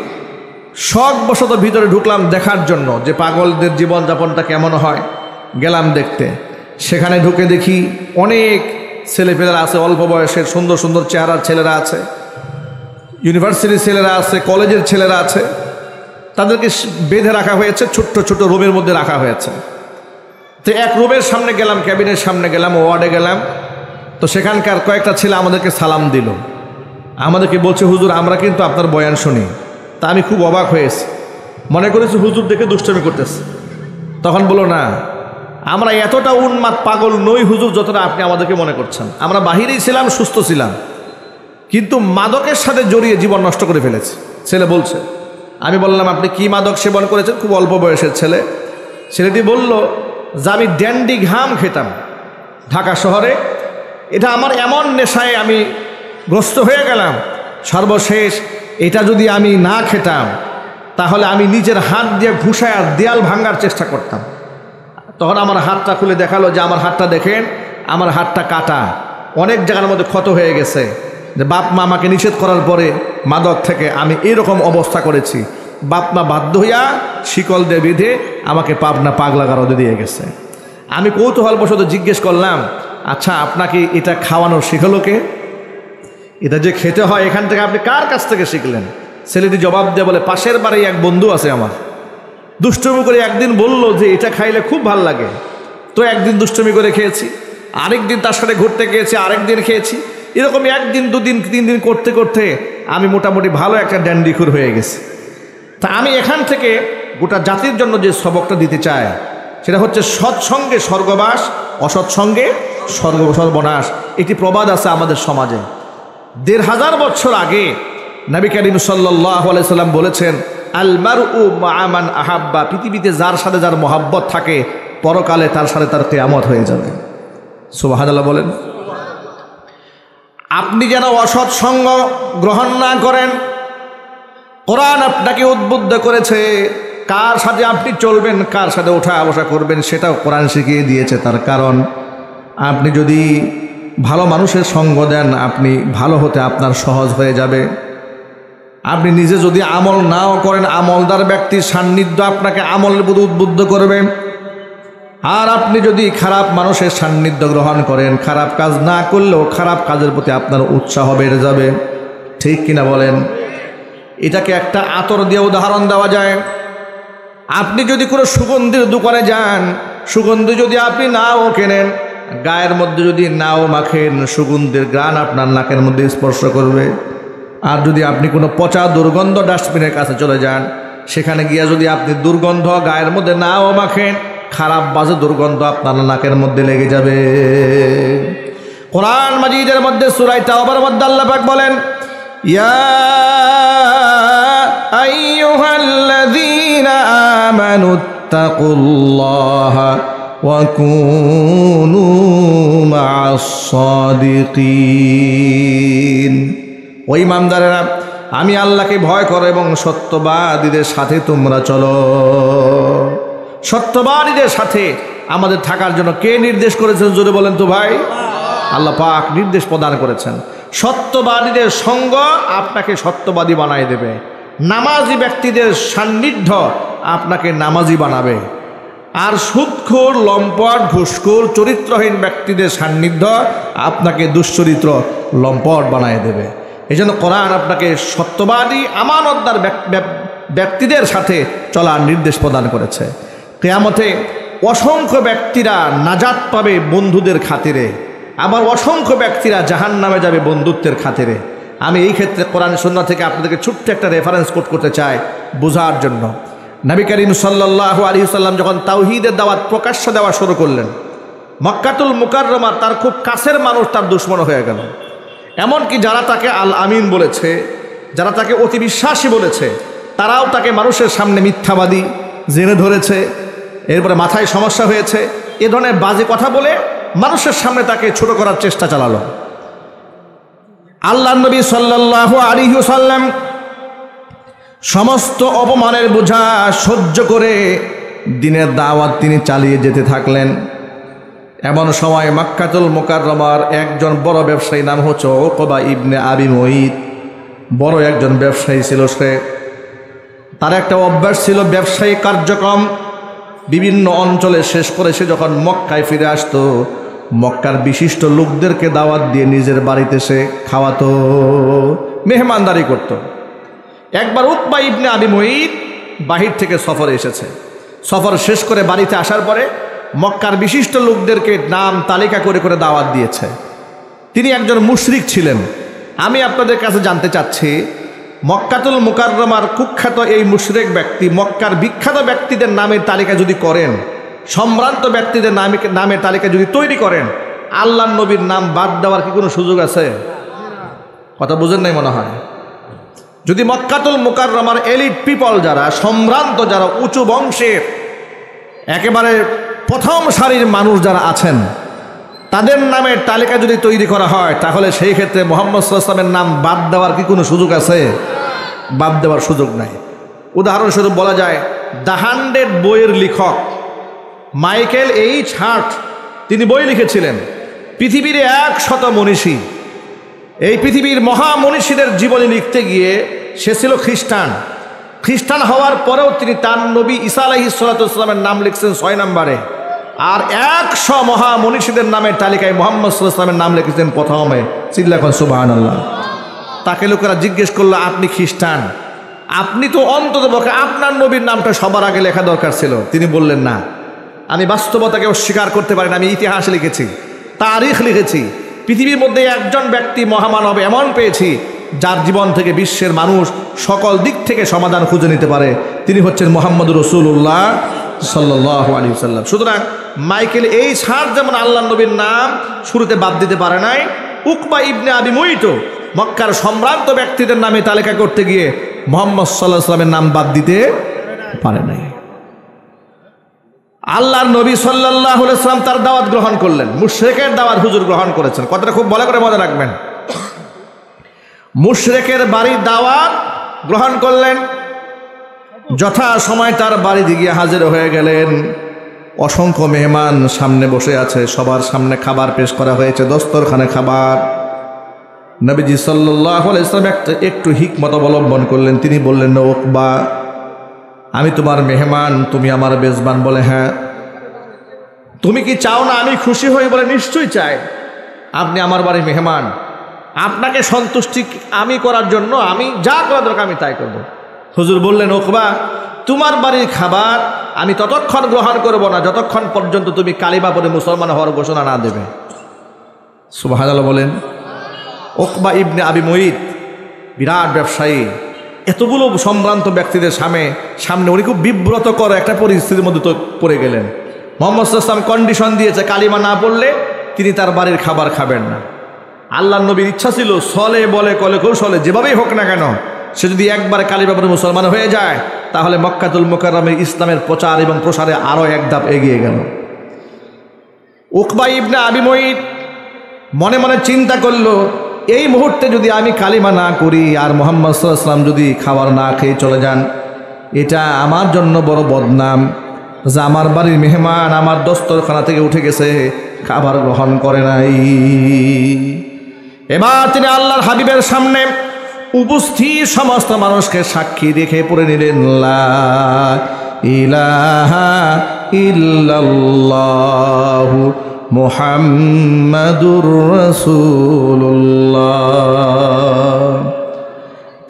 শখবশত ভিতরে ঢুকলাম দেখার জন্য যে পাগলদের জীবনযাপনটা কেমন হয়, গেলাম দেখতে। সেখানে ঢুকে দেখি অনেক ছেলেপেলেরা আছে, অল্প বয়সের সুন্দর সুন্দর চেহারার ছেলেরা আছে, ইউনিভার্সিটির ছেলেরা আছে, কলেজের ছেলেরা আছে। তাদেরকে বেঁধে রাখা হয়েছে, ছোট্ট ছোট্ট রুমের মধ্যে রাখা হয়েছে। তো এক রুমের সামনে গেলাম, ক্যাবিনের সামনে গেলাম, ওয়ার্ডে গেলাম। তো সেখানকার কয়েকটা ছেলে আমাদেরকে সালাম দিল, আমাদেরকে বলছে, হুজুর আমরা কিন্তু আপনার বয়ান শুনি। তা আমি খুব অবাক হয়েছি, মনে করেছি হুজুর দেখে দুষ্টমি করতেছে। তখন বলো না, আমরা এতটা উন্মাদ পাগল নই হুজুর যতটা আপনি আমাদেরকে মনে করছেন। আমরা বাহিরেই ছিলাম, সুস্থ ছিলাম, কিন্তু মাদকের সাথে জড়িয়ে জীবন নষ্ট করে ফেলেছে। ছেলে বলছে, আমি বললাম আপনি কি মাদক সেবন করেছেন? খুব অল্প বয়সের ছেলে। ছেলেটি বলল যে আমি ড্যান্ডি ঘাম খেতাম ঢাকা শহরে, এটা আমার এমন নেশায় আমি গ্রস্ত হয়ে গেলাম, সর্বশেষ এটা যদি আমি না খেতাম তাহলে আমি নিজের হাত দিয়ে ঘুষায় আর দেয়াল ভাঙার চেষ্টা করতাম। তখন আমার হাতটা খুলে দেখালো যে আমার হাতটা দেখেন, আমার হাতটা কাটা, অনেক জায়গার মধ্যে ক্ষত হয়ে গেছে, যে বাপ মা আমাকে নিষেধ করার পরে মাদক থেকে আমি এরকম অবস্থা করেছি, বাপ মা বাধ্য হইয়া শিকল দিয়ে বেঁধে আমাকে পাবনা পাগলা গারদে দিয়ে গেছে। আমি কৌতূহলবশত জিজ্ঞেস করলাম, আচ্ছা আপনাকে এটা খাওয়ানো শিখালো কে? এটা যে খেতে হয় এখান থেকে আপনি কার কাছ থেকে শিখলেন? ছেলেটি জবাব দিয়ে বলে, পাশের বাড়ি এক বন্ধু আছে আমার, দুষ্টমি করে একদিন বলল যে এটা খাইলে খুব ভাল লাগে, তো একদিন দুষ্টমি করে খেয়েছি, আরেকদিন তার সাথে ঘুরতে গিয়েছি, আরেকদিন খেয়েছি, এরকম একদিন দুদিন তিন দিন করতে করতে আমি মোটামুটি ভালো একটা ড্যান্ডিখুর হয়ে গেছি। তা আমি এখান থেকে গোটা জাতির জন্য যে সবকটা দিতে চাই সেটা হচ্ছে সৎসঙ্গে স্বর্গবাস, অসৎসঙ্গে সর্বনাশ। এটি প্রবাদ আছে আমাদের সমাজে। ১৫০০ বছর আগে নবী করিম সাল্লাল্লাহু আলাইহি সাল্লাম বলেছেন, আল মারউ মা'a মান আহাব্বা, পৃথিবীতে যার সাথে যার মহাব্বত থাকে পরকালে তার সাথে তার কিয়ামত হয়ে যাবে। সুবহানাল্লাহ বলেন। আপনি যেন অসৎ সঙ্গ গ্রহণ না করেন। কোরআন আপনাকে উদ্বুদ্ধ করেছে কার সাথে আপনি চলবেন, কার সাথে ওঠা বসা করবেন, সেটাও কোরআন শিখিয়ে দিয়েছে। তার কারণ আপনি যদি ভালো মানুষের সঙ্গ দেন, আপনি ভালো হতে আপনার সহজ হয়ে যাবে। আপনি নিজে যদি আমল নাও করেন, আমলদার ব্যক্তির সান্নিধ্য আপনাকে আমলের প্রতি উদ্বুদ্ধ করবে। আর আপনি যদি খারাপ মানুষের সান্নিধ্য গ্রহণ করেন, খারাপ কাজ না করলেও খারাপ কাজের প্রতি আপনার উৎসাহ বেড়ে যাবে। ঠিক কিনা বলেন? এটাকে একটা আতর দিয়ে উদাহরণ দেওয়া যায়। আপনি যদি কোনো সুগন্ধির দোকানে যান, সুগন্ধি যদি আপনি নাও কেনেন, গায়ের মধ্যে যদি নাও মাখেন, সুগন্ধির ঘ্রাণ আপনার নাকের মধ্যে স্পর্শ করবে। আর যদি আপনি কোনো পচা দুর্গন্ধ ডাস্টবিনের কাছে চলে যান, সেখানে গিয়ে যদি আপনি দুর্গন্ধ গায়ের মধ্যে নাও মাখেন, খারাপ বাজে দুর্গন্ধ আপনার নাকের মধ্যে লেগে যাবে। কোরআন মাজিদের মধ্যে সূরা তাওবার মধ্যে আল্লাহ পাক বলেন, ইয়া আইয়ুহাল্লাযীনা আমানুত্তাকুল্লাহা ওয়া কুনু মা'আস সাদিকিন। ওই ইমানদারেরা, আমি আল্লাহকে ভয় করো এবং সত্যবাদীদের সাথে তোমরা চলো। সত্যবাদীদের সাথে আমাদের থাকার জন্য কে নির্দেশ করেছেন জোরে বলেন তো ভাই? আল্লাহ পাক নির্দেশ প্রদান করেছেন। সত্যবাদীদের সঙ্গ আপনাকে সত্যবাদী বানায় দেবে। নামাজি ব্যক্তিদের সান্নিধ্য আপনাকে নামাজি বানাবে। আর সুদখোর, লম্পট, ঘুষখোর, চরিত্রহীন ব্যক্তিদের সান্নিধ্য আপনাকে দুশ্চরিত্র, লম্পট বানায় দেবে। এই জন্য কোরআন আপনাকে সত্যবাদী, আমানতদার ব্যক্তিদের সাথে চলার নির্দেশ প্রদান করেছে। কিয়ামতে অসংখ্য ব্যক্তিরা নাজাত পাবে বন্ধুদের খাতিরে, আবার অসংখ্য ব্যক্তিরা জাহান্নামে যাবে বন্ধুত্বের খাতিরে। আমি এই ক্ষেত্রে কোরআন সুন্নাহ থেকে আপনাদেরকে ছোট্ট একটা রেফারেন্স কোট করতে চাই বোঝার জন্য। নবী করিম সাল্লাল্লাহু আলাইহি ওয়াসাল্লাম যখন তাওহীদের দাওয়াত প্রকাশ্যে দেওয়া শুরু করলেন, মক্কাতুল মুকাররমা তার খুব কাছের মানুষ তার দুশমন হয়ে গেল। এমনকি যারা তাকে আল আমিন বলেছে, যারা তাকে অতি বিশ্বাসী বলেছে, তারাও তাকে মানুষের সামনে মিথ্যাবাদী জেনে ধরেছে। এরপরে মাথায় সমস্যা হয়েছে, এ ধরনের বাজে কথা বলে মানুষের সামনে তাকে ছোট করার চেষ্টা চালালো। আল্লাহর নবী সাল্লাল্লাহু আলাইহি ওয়াসাল্লাম সমস্ত অপমানের বোঝা সহ্য করে দ্বীনের দাওয়াত তিনি চালিয়ে যেতে থাকলেন। এমন সময় মক্কাতুল মুকাররমার একজন বড় ব্যবসায়ী, নাম হচ্ছে উকবা ইবনে আবি মুঈত, বড় একজন ব্যবসায়ী ছিল সে। তার একটা অভ্যাস ছিল ব্যবসায়ী কার্যক্রম বিভিন্ন অঞ্চলে শেষ করে সে যখন মক্কায় ফিরে আসতো, মক্কার বিশিষ্ট লোকদেরকে দাওয়াত দিয়ে নিজের বাড়িতে সে খাওয়াতো, মেহমানদারি করত। একবার উকবা ইবনে আবি মুঈত বাহির থেকে সফরে এসেছে। সফর শেষ করে বাড়িতে আসার পরে মক্কার বিশিষ্ট লোকদেরকে নাম তালিকা করে করে দাওয়াত দিয়েছে। তিনি একজন মুশরিক ছিলেন। আমি আপনাদের কাছে জানতে চাচ্ছি, মক্কাতুল মুকাররমার কুখ্যাত এই মুশরিক ব্যক্তি মক্কার বিখ্যাত ব্যক্তিদের নামের তালিকা যদি করেন, সম্ভ্রান্ত ব্যক্তিদের নামের তালিকা যদি তৈরি করেন, আল্লাহর নবীর নাম বাদ দেওয়ার কি কোনো সুযোগ আছে? কথা বুঝেন নাই মনে হয়। যদি মক্কাতুল মুকাররমার এলিট পিপল, যারা সম্ভ্রান্ত, যারা উঁচু বংশের একেবারে প্রথম সারির মানুষ যারা আছেন, তাদের নামের তালিকা যদি তৈরি করা হয়, তাহলে সেই ক্ষেত্রে মুহাম্মদ সাল্লাল্লাহু আলাইহি ওয়াসাল্লামের নাম বাদ দেওয়ার কি কোনো সুযোগ আছে? বাদ দেওয়ার সুযোগ নাই। উদাহরণস্বরূপ বলা যায়, দ্য 100 বইয়ের লেখক মাইকেল এইচ হার্ট তিনি বই লিখেছিলেন। পৃথিবীর 100 মনীষী এই পৃথিবীর মহামনীষীদের জীবনী লিখতে গিয়ে সে ছিল খ্রিস্টান। খ্রিস্টান হওয়ার পরেও তিনি তার নবী ঈসা আলাইহিস সালাতু ওয়াস সালামের নাম লিখছেন 6 নম্বরে, আর 100 মহামনীষীদের নামের তালিকায় মুহাম্মদ সাল্লাল্লাহু আলাইহি ওয়াসাল্লামের নাম লিখেছেন প্রথমে। চিল্লাখন সুবহানাল্লাহ। তাকে লোকেরা জিজ্ঞেস করলো, আপনি খ্রিস্টান, আপনি তো অন্ততপক্ষে আপনার নবীর নামটা সবার আগে লেখা দরকার ছিল। তিনি বললেন, না, আমি বাস্তবতাকে অস্বীকার করতে পারি না, আমি ইতিহাস লিখেছি, তারিখ লিখেছি। পৃথিবীর মধ্যে একজন ব্যক্তি মহামানব এমন পেয়েছি যার জীবন থেকে বিশ্বের মানুষ সকল দিক থেকে সমাধান খুঁজে নিতে পারে, তিনি হচ্ছেন মুহাম্মদুর রাসূলুল্লাহ সাল্লাল্লাহু আলাইহি ওয়াসাল্লাম। সুতরাং মাইকেল এই ছাড় যেমন আল্লাহ নবীর নাম শুরুতে বাদ দিতে পারে নাই, উকবা ইবনে আবি মুইত মক্কার সম্ভ্রান্ত ব্যক্তিদের নামে তালিকা করতে গিয়ে মুহাম্মদ সাল্লাল্লাহু আলাইহি ওয়াসাল্লামের নাম বাদ দিতে পারে নাই। আল্লাহর নবী সাল্লাল্লাহু আলাইহি ওয়াসাল্লাম তার দাওয়াত গ্রহণ করলেন, মুশরিকের দাওয়াত হুজুর গ্রহণ করেছেন। কথাটা খুব ভালো করে মনে রাখবেন। মুশরিকের বাড়ির দাওয়াত গ্রহণ করলেন, যথা সময় তার বাড়িতে গিয়ে হাজির হয়ে গেলেন। অসংখ্য মেহমান সামনে বসে আছে, সবার সামনে খাবার পেশ করা হয়েছে, দস্তরখানে খাবার। নবীজি সাল্লাল্লাহু আলাইহি ওয়াসাল্লাম একটু হিকমত অবলম্বন করলেন। তিনি বললেন, উকবা, আমি তোমার মেহমান, তুমি আমার বেজবান। বলে, হ্যাঁ। তুমি কি চাও না আমি খুশি হই? বলে, নিশ্চয়ই চাই। আপনি আমার বাড়ির মেহমান, আপনাকে সন্তুষ্টি আমি করার জন্য আমি যা করা দরকার আমি তাই করব। হুজুর বললেন, উকবা, তোমার বাড়ির খাবার আমি ততক্ষণ গ্রহণ করব না যতক্ষণ পর্যন্ত তুমি কালিমা পড়ে মুসলমান হওয়ার ঘোষণা না দেবে। সুবহানাল্লাহ বলেন। উকবা ইবনে আবি মুইত বিরাট ব্যবসায়ী, এতগুলো সম্ভ্রান্ত ব্যক্তিদের সামনে উনি খুব বিব্রতকর একটা পরিস্থিতির মধ্যে তো পড়ে গেলেন। মুহাম্মদ সাল্লাল্লাহু আলাইহি ওয়াসাল্লাম কন্ডিশন দিয়েছে, কালিমা না পড়লে তিনি তার বাড়ির খাবার খাবেন না। আল্লাহর নবীর ইচ্ছা ছিল ছলে বলে কলে কৌশলে যেভাবেই হোক না কেন সে যদি একবার কালিমা পড়ে মুসলমান হয়ে যায় তাহলে মক্কাতুল মুকাররমে ইসলামের প্রচার এবং প্রসারে আরো এক ধাপ এগিয়ে গেল। উকবা ইবনে আবি মুইত মনে মনে চিন্তা করলো, এই মুহূর্তে যদি আমি কালিমা না করি আর মুহাম্মদ সাল্লাল্লাহু আলাইহি ওয়াসাল্লাম যদি খাবার না খেয়ে চলে যান, এটা আমার জন্য বড় বদনাম যে আমার বাড়ির মেহমান আমার দস্তরখানা থেকে উঠে গেছে, খাবার গ্রহণ করে নাই। এবার তিনি আল্লাহর হাবিবের সামনে উপস্থিত সমস্ত মানুষকে সাক্ষী রেখে পড়ে নিলেন, লা ইলাহা ইল্লাল্লাহু মুহাম্মাদুর রাসূলুল্লাহ।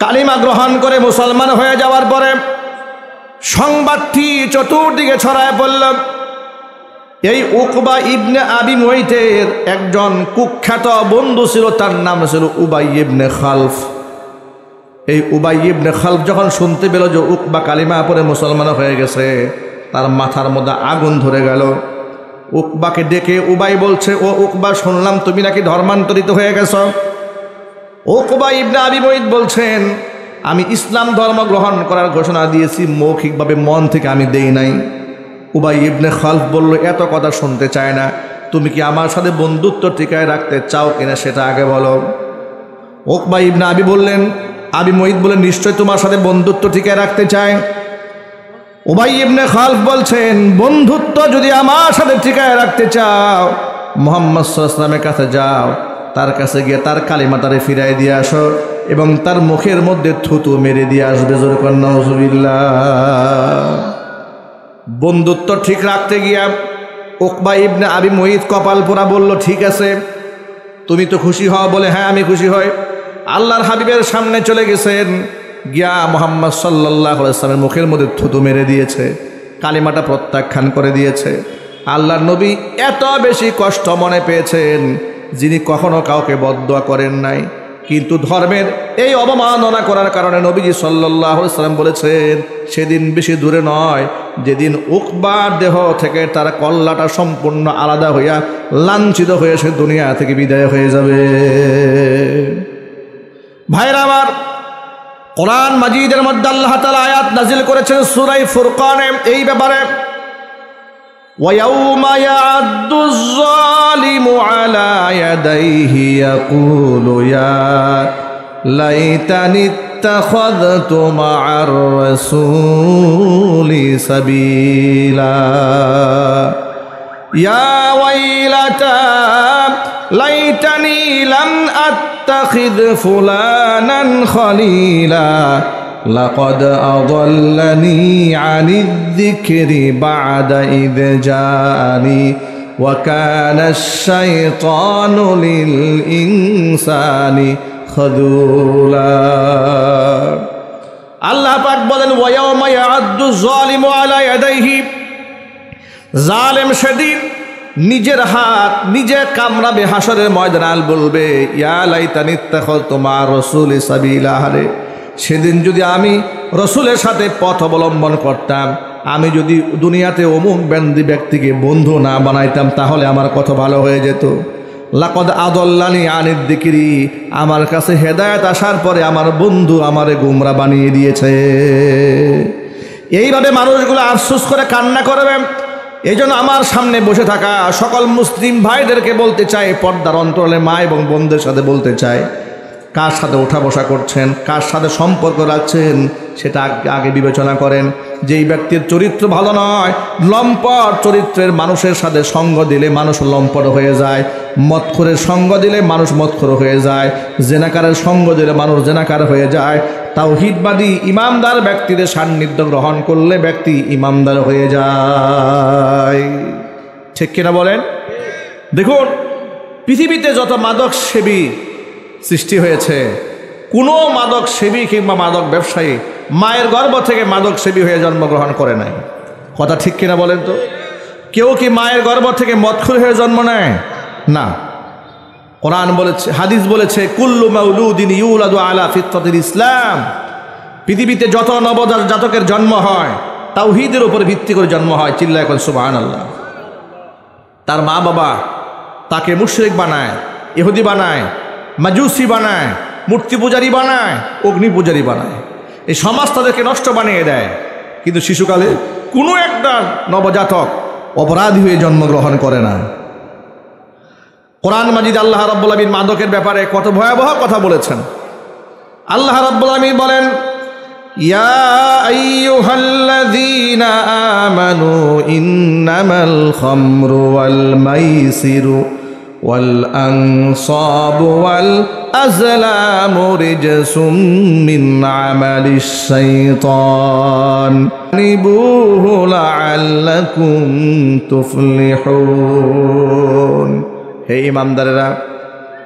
কালিমা গ্রহণ করে মুসলমান হয়ে যাওয়ার পরে সংবাদটি চতুর্দিকে ছড়ায় পড়ল। এই উকবা ইবনে আবি মুইতের একজন কুখ্যাত বন্ধু ছিল, তার নাম ছিল উবাই ইবনে খালফ। এই উবাই ইবনে খালফ যখন শুনতে পেল যে উকবা কালিমা পড়ে মুসলমান হয়ে গেছে, তার মাথার মধ্যে আগুন ধরে গেল। উকবাকে ডেকে উবাই বলছে, ও উকবা, শুনলাম তুমি নাকি ধর্মান্তরিত হয়ে গেছ। উকবা ইবনে আবি মুইত বলছেন, আমি ইসলাম ধর্ম গ্রহণ করার ঘোষণা দিয়েছি, মৌখিকভাবে মন থেকে আমি দেই নাই। উবাই ইবনে খালফ বলল, এত কথা শুনতে চায় না, তুমি কি আমার সাথে বন্ধুত্ব টিকায় রাখতে চাও কিনা সেটা আগে বলো। উকবা ইবনে আবি মুইত বলেন, নিশ্চয় তোমার সাথে বন্ধুত্ব টিকায় রাখতে চায়। উবাই ইবনে খালফ বলছেন, বন্ধুত্ব যদি আমার সাথে টিকায় রাখতে চাও, মুহাম্মদ সাল্লাল্লাহু আলাইহি ওয়াসাল্লামের কাছে যাও, তার কাছে গিয়ে তার কালিমা তারে ফিরাই দিয়ে আসো এবং তার মুখের মধ্যে থুতু মেরে দিয়ে আসবে। জোরে কর নাউজুবিল্লাহ। বন্ধুত্ব ঠিক রাখতে গিয়া উকবা ইবনে আবি মুইত কপাল পোড়া বলল, ঠিক আছে, তুমি তো খুশি হও। বলে, হ্যাঁ, আমি খুশি হই। আল্লাহর হাবিবের সামনে চলে গেছেন, গিয়া মুহাম্মদ সাল্লাল্লাহু আলাইহি ওয়াসাল্লামের মুখের মধ্যে থুতু মেরে দিয়েছে, কালিমাটা প্রত্যাখ্যান করে দিয়েছে। আল্লাহর নবী এত বেশি কষ্ট মনে পেয়েছেন, যিনি কখনো কাউকে বদদুয়া করেন নাই, কিন্তু ধর্মের এই অবমাননা করার কারণে নবীজি সাল্লাল্লাহু আলাইহি ওয়াসাল্লাম বলেছেন, সেদিন বেশি দূরে নয় যেদিন উকবার দেহ থেকে তার কল্লাটা সম্পূর্ণ আলাদা হইয়া লাঞ্ছিত হয়ে সে দুনিয়া থেকে বিদায় হয়ে যাবে। ভাইরা আমার, কোরআন মাজিদের মধ্যে আল্লাহ তাআলা আয়াত নাজিল করেছেন সূরা ফুরকানে এই ব্যাপারে, وَيَوْمَ يَعَضُّ الظَّالِمُ عَلَى يَدَيْهِ يَقُولُ يَا لَيْتَنِي اتَّخَذْتُ مَعَ الرَّسُولِ سَبِيلًا يَا وَيْلَتَى لَيْتَنِي لَمْ আত্তাখিয ফুলানান খলিলা লাকাদ আযাল্লানি আনিয যিকরি বা'দা ইয জাআনি ওয়া কানা আশ-শাইতানু লিল ইনসানি খাযুলা। আল্লাহ পাক বলেন ওয়া ইয়াওমা ইয়া'আদ্দু যালিমু আলা ইয়াদাইহি, জালেম সেদিন নিজের হাত নিজে কামড়াবে হাসরের ময়দানে, বলবে ইয়া লাইতানি ইত্তাখাযতু মা রাসূলি সাবিলা, হারে সেদিন যদি আমি রসুলের সাথে পথ অবলম্বন করতাম, আমি যদি দুনিয়াতে অমুক ব্যক্তিকে বন্ধু না বানাইতাম তাহলে আমার কত ভালো হয়ে যেত। লাকাদ আযাল্লানি আনিয যিকরি, আমার কাছে হেদায়েত আসার পরে আমার বন্ধু আমারে গোমরা বানিয়ে দিয়েছে। এইভাবে মানুষগুলো আফসোস করে কান্না করবে। এই জন্য আমার সামনে বসে থাকা সকল মুসলিম ভাইদেরকে বলতে চাই, পর্দার অন্তরালে মা এবং বোনদের সাথে বলতে চাই, কার সাথে ওঠা বসা করছেন, কার সাথে সম্পর্ক রাখছেন সেটা আগে বিবেচনা করেন। যেই ব্যক্তির চরিত্র ভালো নয়, লম্পট চরিত্রের মানুষের সাথে সঙ্গ দিলে মানুষ লম্পট হয়ে যায়, মদখোরের সঙ্গ দিলে মানুষ মদখোর হয়ে যায়, জেনাকারের সঙ্গ দিলে মানুষ জেনাকার হয়ে যায়, তাওহীদবাদী ইমামদার ব্যক্তিদের সান্নিধ্য গ্রহণ করলে ব্যক্তি ইমামদার হয়ে যায়। ঠিক কিনা বলেন? দেখুন পৃথিবীতে যত মাদক সেবী সৃষ্টি হয়েছে, কোনো মাদক সেবী কিংবা মাদক ব্যবসায়ী মায়ের গর্ভ থেকে মাদক সেবী হয়ে জন্মগ্রহণ করে নাই। কথা ঠিক কিনা বলেন তো? কেউ কি মায়ের গর্ভ থেকে মদখোর হয়ে জন্ম নেয়? না। কোরআন বলেছে, হাদিস বলেছে, কুল্লু মাউলুদিন ইউলাদু আলা ফিতরাতিল ইসলাম, পৃথিবীতে যত নবজাতকের জন্ম হয় তাওহীদের উপর ভিত্তি করে জন্ম হয়। চিল্লায় বলেন সুবহানাল্লাহ। তার মা বাবা তাকে মুশরিক বানায়, ইহুদি বানায়, মাজুসি বানায়, মূর্তি পূজারী বানায়, অগ্নি পূজারী বানায়, এই সমাজ তাদেরকে নষ্ট বানিয়ে দেয়। কিন্তু শিশুকালে কোনো একটা নবজাতক অপরাধী হয়ে জন্মগ্রহণ করে না। কোরআন মাজিদ আল্লাহ রাব্বুল আলামিন মাদকের ব্যাপারে কত ভয়াবহ কথা বলেছেন। আল্লাহ রাব্বুল আলামিন বলেন, ইয়া আইয়ুহাল্লাযীনা আমানু ইন্নামাল খামরু ওয়াল মাইসিরু ওয়াল আনসাবু ওয়াল আজলামু রিজসুম মিন আমালিশ শাইতান ফাজতানিবুহু লাআল্লাকুম তুফলিহুন। হে ইমানদারেরা,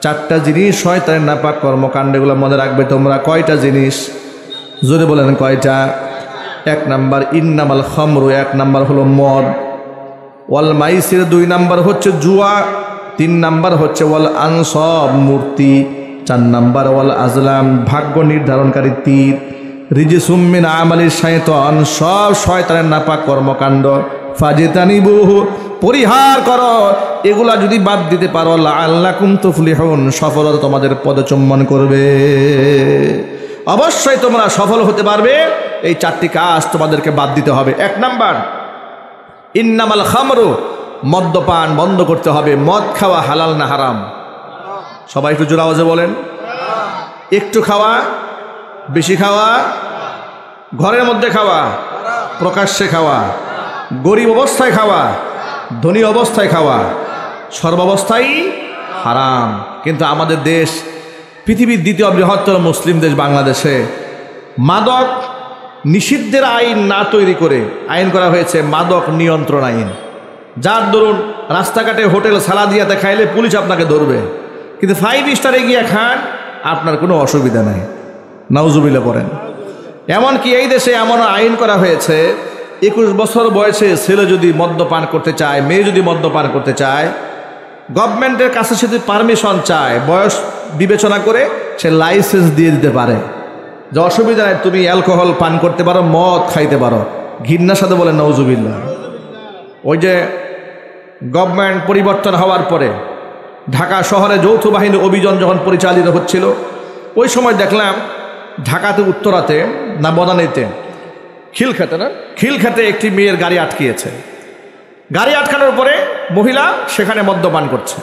চারটা জিনিস শয়তানের নাপাক কর্মকাণ্ডগুলো মনে রাখবে তোমরা। কয়টা জিনিস? জোরে বলেন কয়টা? এক নাম্বার ইন্নামাল খামরু, এক নাম্বার হলো মদ, ওয়াল মাইসির দুই নাম্বার হচ্ছে জুয়া, তিন নাম্বার হচ্ছে ওয়াল আনসাব মূর্তি, চার নাম্বার ওয়াল আজলাম ভাগ্য নির্ধারণকারী তীর, রিজসুম মিন আমালিশ শাইতান সব শয়তানের নাপাক কর্মকাণ্ড, ফাজতানিবুহু পরিহার করো। এগুলা যদি বাদ দিতে পারো লাআল্লাকুম তুফলিহুন সফলতা তোমাদের পদচুম্বন করবে, অবশ্যই তোমরা সফল হতে পারবে। এই চারটি কাজ তোমাদেরকে বাদ দিতে হবে। এক নাম্বার ইন্নামাল খামরু, মদ্যপান বন্ধ করতে হবে। মদ খাওয়া হালাল না হারাম? সবাই একটু জোরে আওয়াজে বলেন। একটু খাওয়া, বেশি খাওয়া, ঘরের মধ্যে খাওয়া, প্রকাশ্যে খাওয়া, গরিব অবস্থায় খাওয়া, ধনী অবস্থায় খাওয়া, সর্বাবস্থায় হারাম। কিন্তু আমাদের দেশ পৃথিবীর দ্বিতীয় বৃহত্তর মুসলিম দেশ বাংলাদেশে মাদক নিষিদ্ধের আইন না তৈরি করে আইন করা হয়েছে মাদক নিয়ন্ত্রণ আইন। যার দরুন রাস্তাঘাটে হোটেল সালাদিয়াতে খাইলে পুলিশ আপনাকে ধরবে, কিন্তু 5 স্টারে গিয়ে খান আপনার কোনো অসুবিধা নাই। নাউজুবিল্লাহ পড়েন। এমনকি এই দেশে এমন আইন করা হয়েছে 21 বছর বয়সে ছেলে যদি মদ্যপান করতে চায়, মেয়ে যদি মদ্যপান করতে চায়, গভর্নমেন্টের কাছে সে যদি পারমিশন চায়, বয়স বিবেচনা করে সে লাইসেন্স দিয়ে দিতে পারে, যে অসুবিধা নেই, তুমি অ্যালকোহল পান করতে পারো, মদ খাইতে পারো। ঘৃণার সাথে বলেন নাউজুবিল্লাহ। ওই যে গভর্নমেন্ট পরিবর্তন হওয়ার পরে ঢাকা শহরে যৌথ বাহিনী অভিযান যখন পরিচালিত হচ্ছিল, ওই সময় দেখলাম ঢাকাতে উত্তরাতে না বনানীতে খিলখাতে একটি মেয়ের গাড়ি আটকিয়েছে। গাড়ি আটকানোর পরে মহিলা সেখানে মদ্যপান করছে।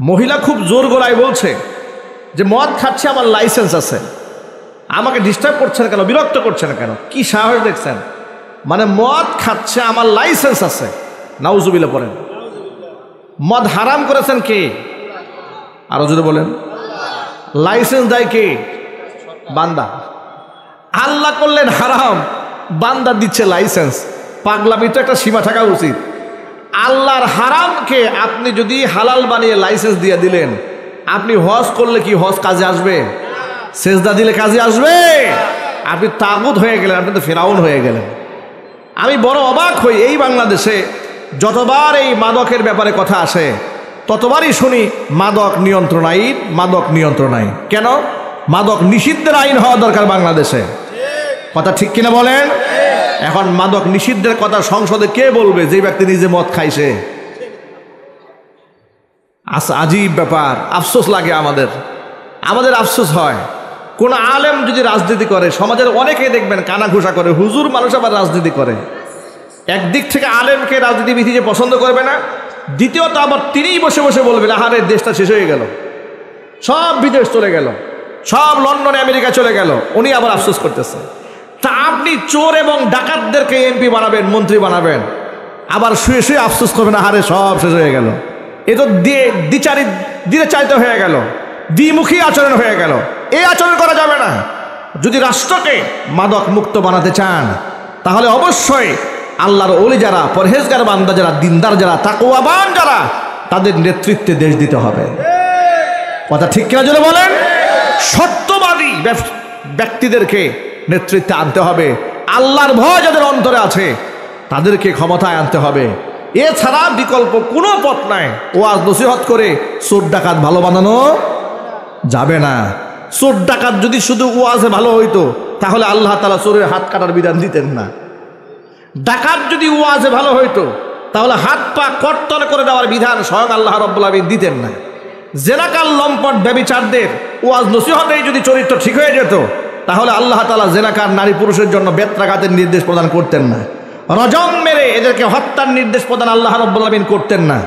মহিলা খুব জোর গলায় বলছে যে মদ খাচ্ছে, আমার লাইসেন্স আছে, আমাকে ডিস্টার্ব করছেন কেন, বিরক্ত করছেন কেন? কি সাহস দেখছেন? মানে মদ খাচ্ছে, আমার লাইসেন্স আছে। নাউজুবিল্লাহ পড়েন। মদ হারাম করেছেন কে? আরো জোরে বলেন। লাইসেন্স দেয় কে? বান্দা। আল্লাহ করলেন হারাম, বান্দা দিচ্ছে লাইসেন্স। পাগলামি তো একটা সীমা থাকা উচিত। আল্লাহর হারামকে আপনি যদি হালাল বানিয়ে লাইসেন্স দিয়ে দিলেন, আপনি হজ করলে কি হজ কাজে আসবে? সেজদা দিলে কাজে আসবে? আপনি তাগুত হয়ে গেলেন, আপনি তো ফেরাউন হয়ে গেলেন। আমি বড় অবাক হই, এই বাংলাদেশে যতবার এই মাদকের ব্যাপারে কথা আসে ততবারই শুনি মাদক নিয়ন্ত্রণ আইন, মাদক নিয়ন্ত্রণ আইন। কেন? মাদক নিষিদ্ধের আইন হওয়া দরকার বাংলাদেশে। কথা ঠিক কিনা বলেন? এখন মাদক নিষিদ্ধের কথা সংসদে কে বলবে যে ব্যক্তি নিজে মদ খাইছে? আজীব ব্যাপার। আফসোস লাগে আমাদের আফসোস হয়। কোন আলেম যদি রাজনীতি করে, সমাজের অনেকেই দেখবেন কানাঘুষা করে, হুজুর মানুষ আবার রাজনীতি করে। একদিক থেকে আলেমকে রাজনীতিবিদ যে পছন্দ করবে না, দ্বিতীয়ত আবার তিনিই বসে বসে বলবেন আহারে দেশটা শেষ হয়ে গেল, সব বিদেশ চলে গেল, সব লন্ডনে আমেরিকা চলে গেল, উনি আবার আফসোস করতেছে। তা আপনি চোর এবং ডাকাতদেরকে এমপি বানাবেন, মন্ত্রী বানাবেন, আবার শুয়ে শুয়ে আফসোস করবেন আহারে সব শেষ হয়ে গেল। এ তো দ্বিচারিত হয়ে গেল, দ্বিমুখী আচরণ হয়ে গেল। এই আচরণ করা যাবে না। যদি রাষ্ট্রকে মাদক মুক্ত বানাতে চান, তাহলে অবশ্যই আল্লাহর ওলি যারা, পরহেজগার বান্দা যারা, দিনদার যারা, তাকওয়াবান যারা, তাদের নেতৃত্বে দেশ দিতে হবে। কথা ঠিক কিনা যদি বলেন? সত্যবাদী ব্যক্তিদেরকে নেতৃত্বে আনতে হবে। আল্লাহর ভয় যাদের অন্তরে আছে তাদেরকে ক্ষমতায় আনতে হবে। এছাড়া বিকল্প কোনো পথ নাই। ওয়াজ নসিহত করে চোর ডাকাত ভালো বানানো যাবে না। চোর ডাকাত যদি শুধু ওয়াজে ভালো হইতো, তাহলে আল্লাহ তাআলা চোরের হাত কাটার বিধান দিতেন না। ডাকাত যদি ওয়াজে ভালো হইতো, তাহলে হাত পা কর্তন করে দেওয়ার বিধান স্বয়ং আল্লাহ রাব্বুল আলামিন দিতেন না। জেনাকার লম্পট ব্যভিচারদের ওয়াজ নসিহতেই যদি চরিত্র ঠিক হয়ে যেত, তাহলে আল্লাহ তাআলা জেনাকার নারী পুরুষের জন্য বেত্রাঘাতের নির্দেশ প্রদান করতেন না। রজম মেরে এদেরকে হত্যার নির্দেশ প্রদান আল্লাহ রাব্বুল আলামিন করতেন না।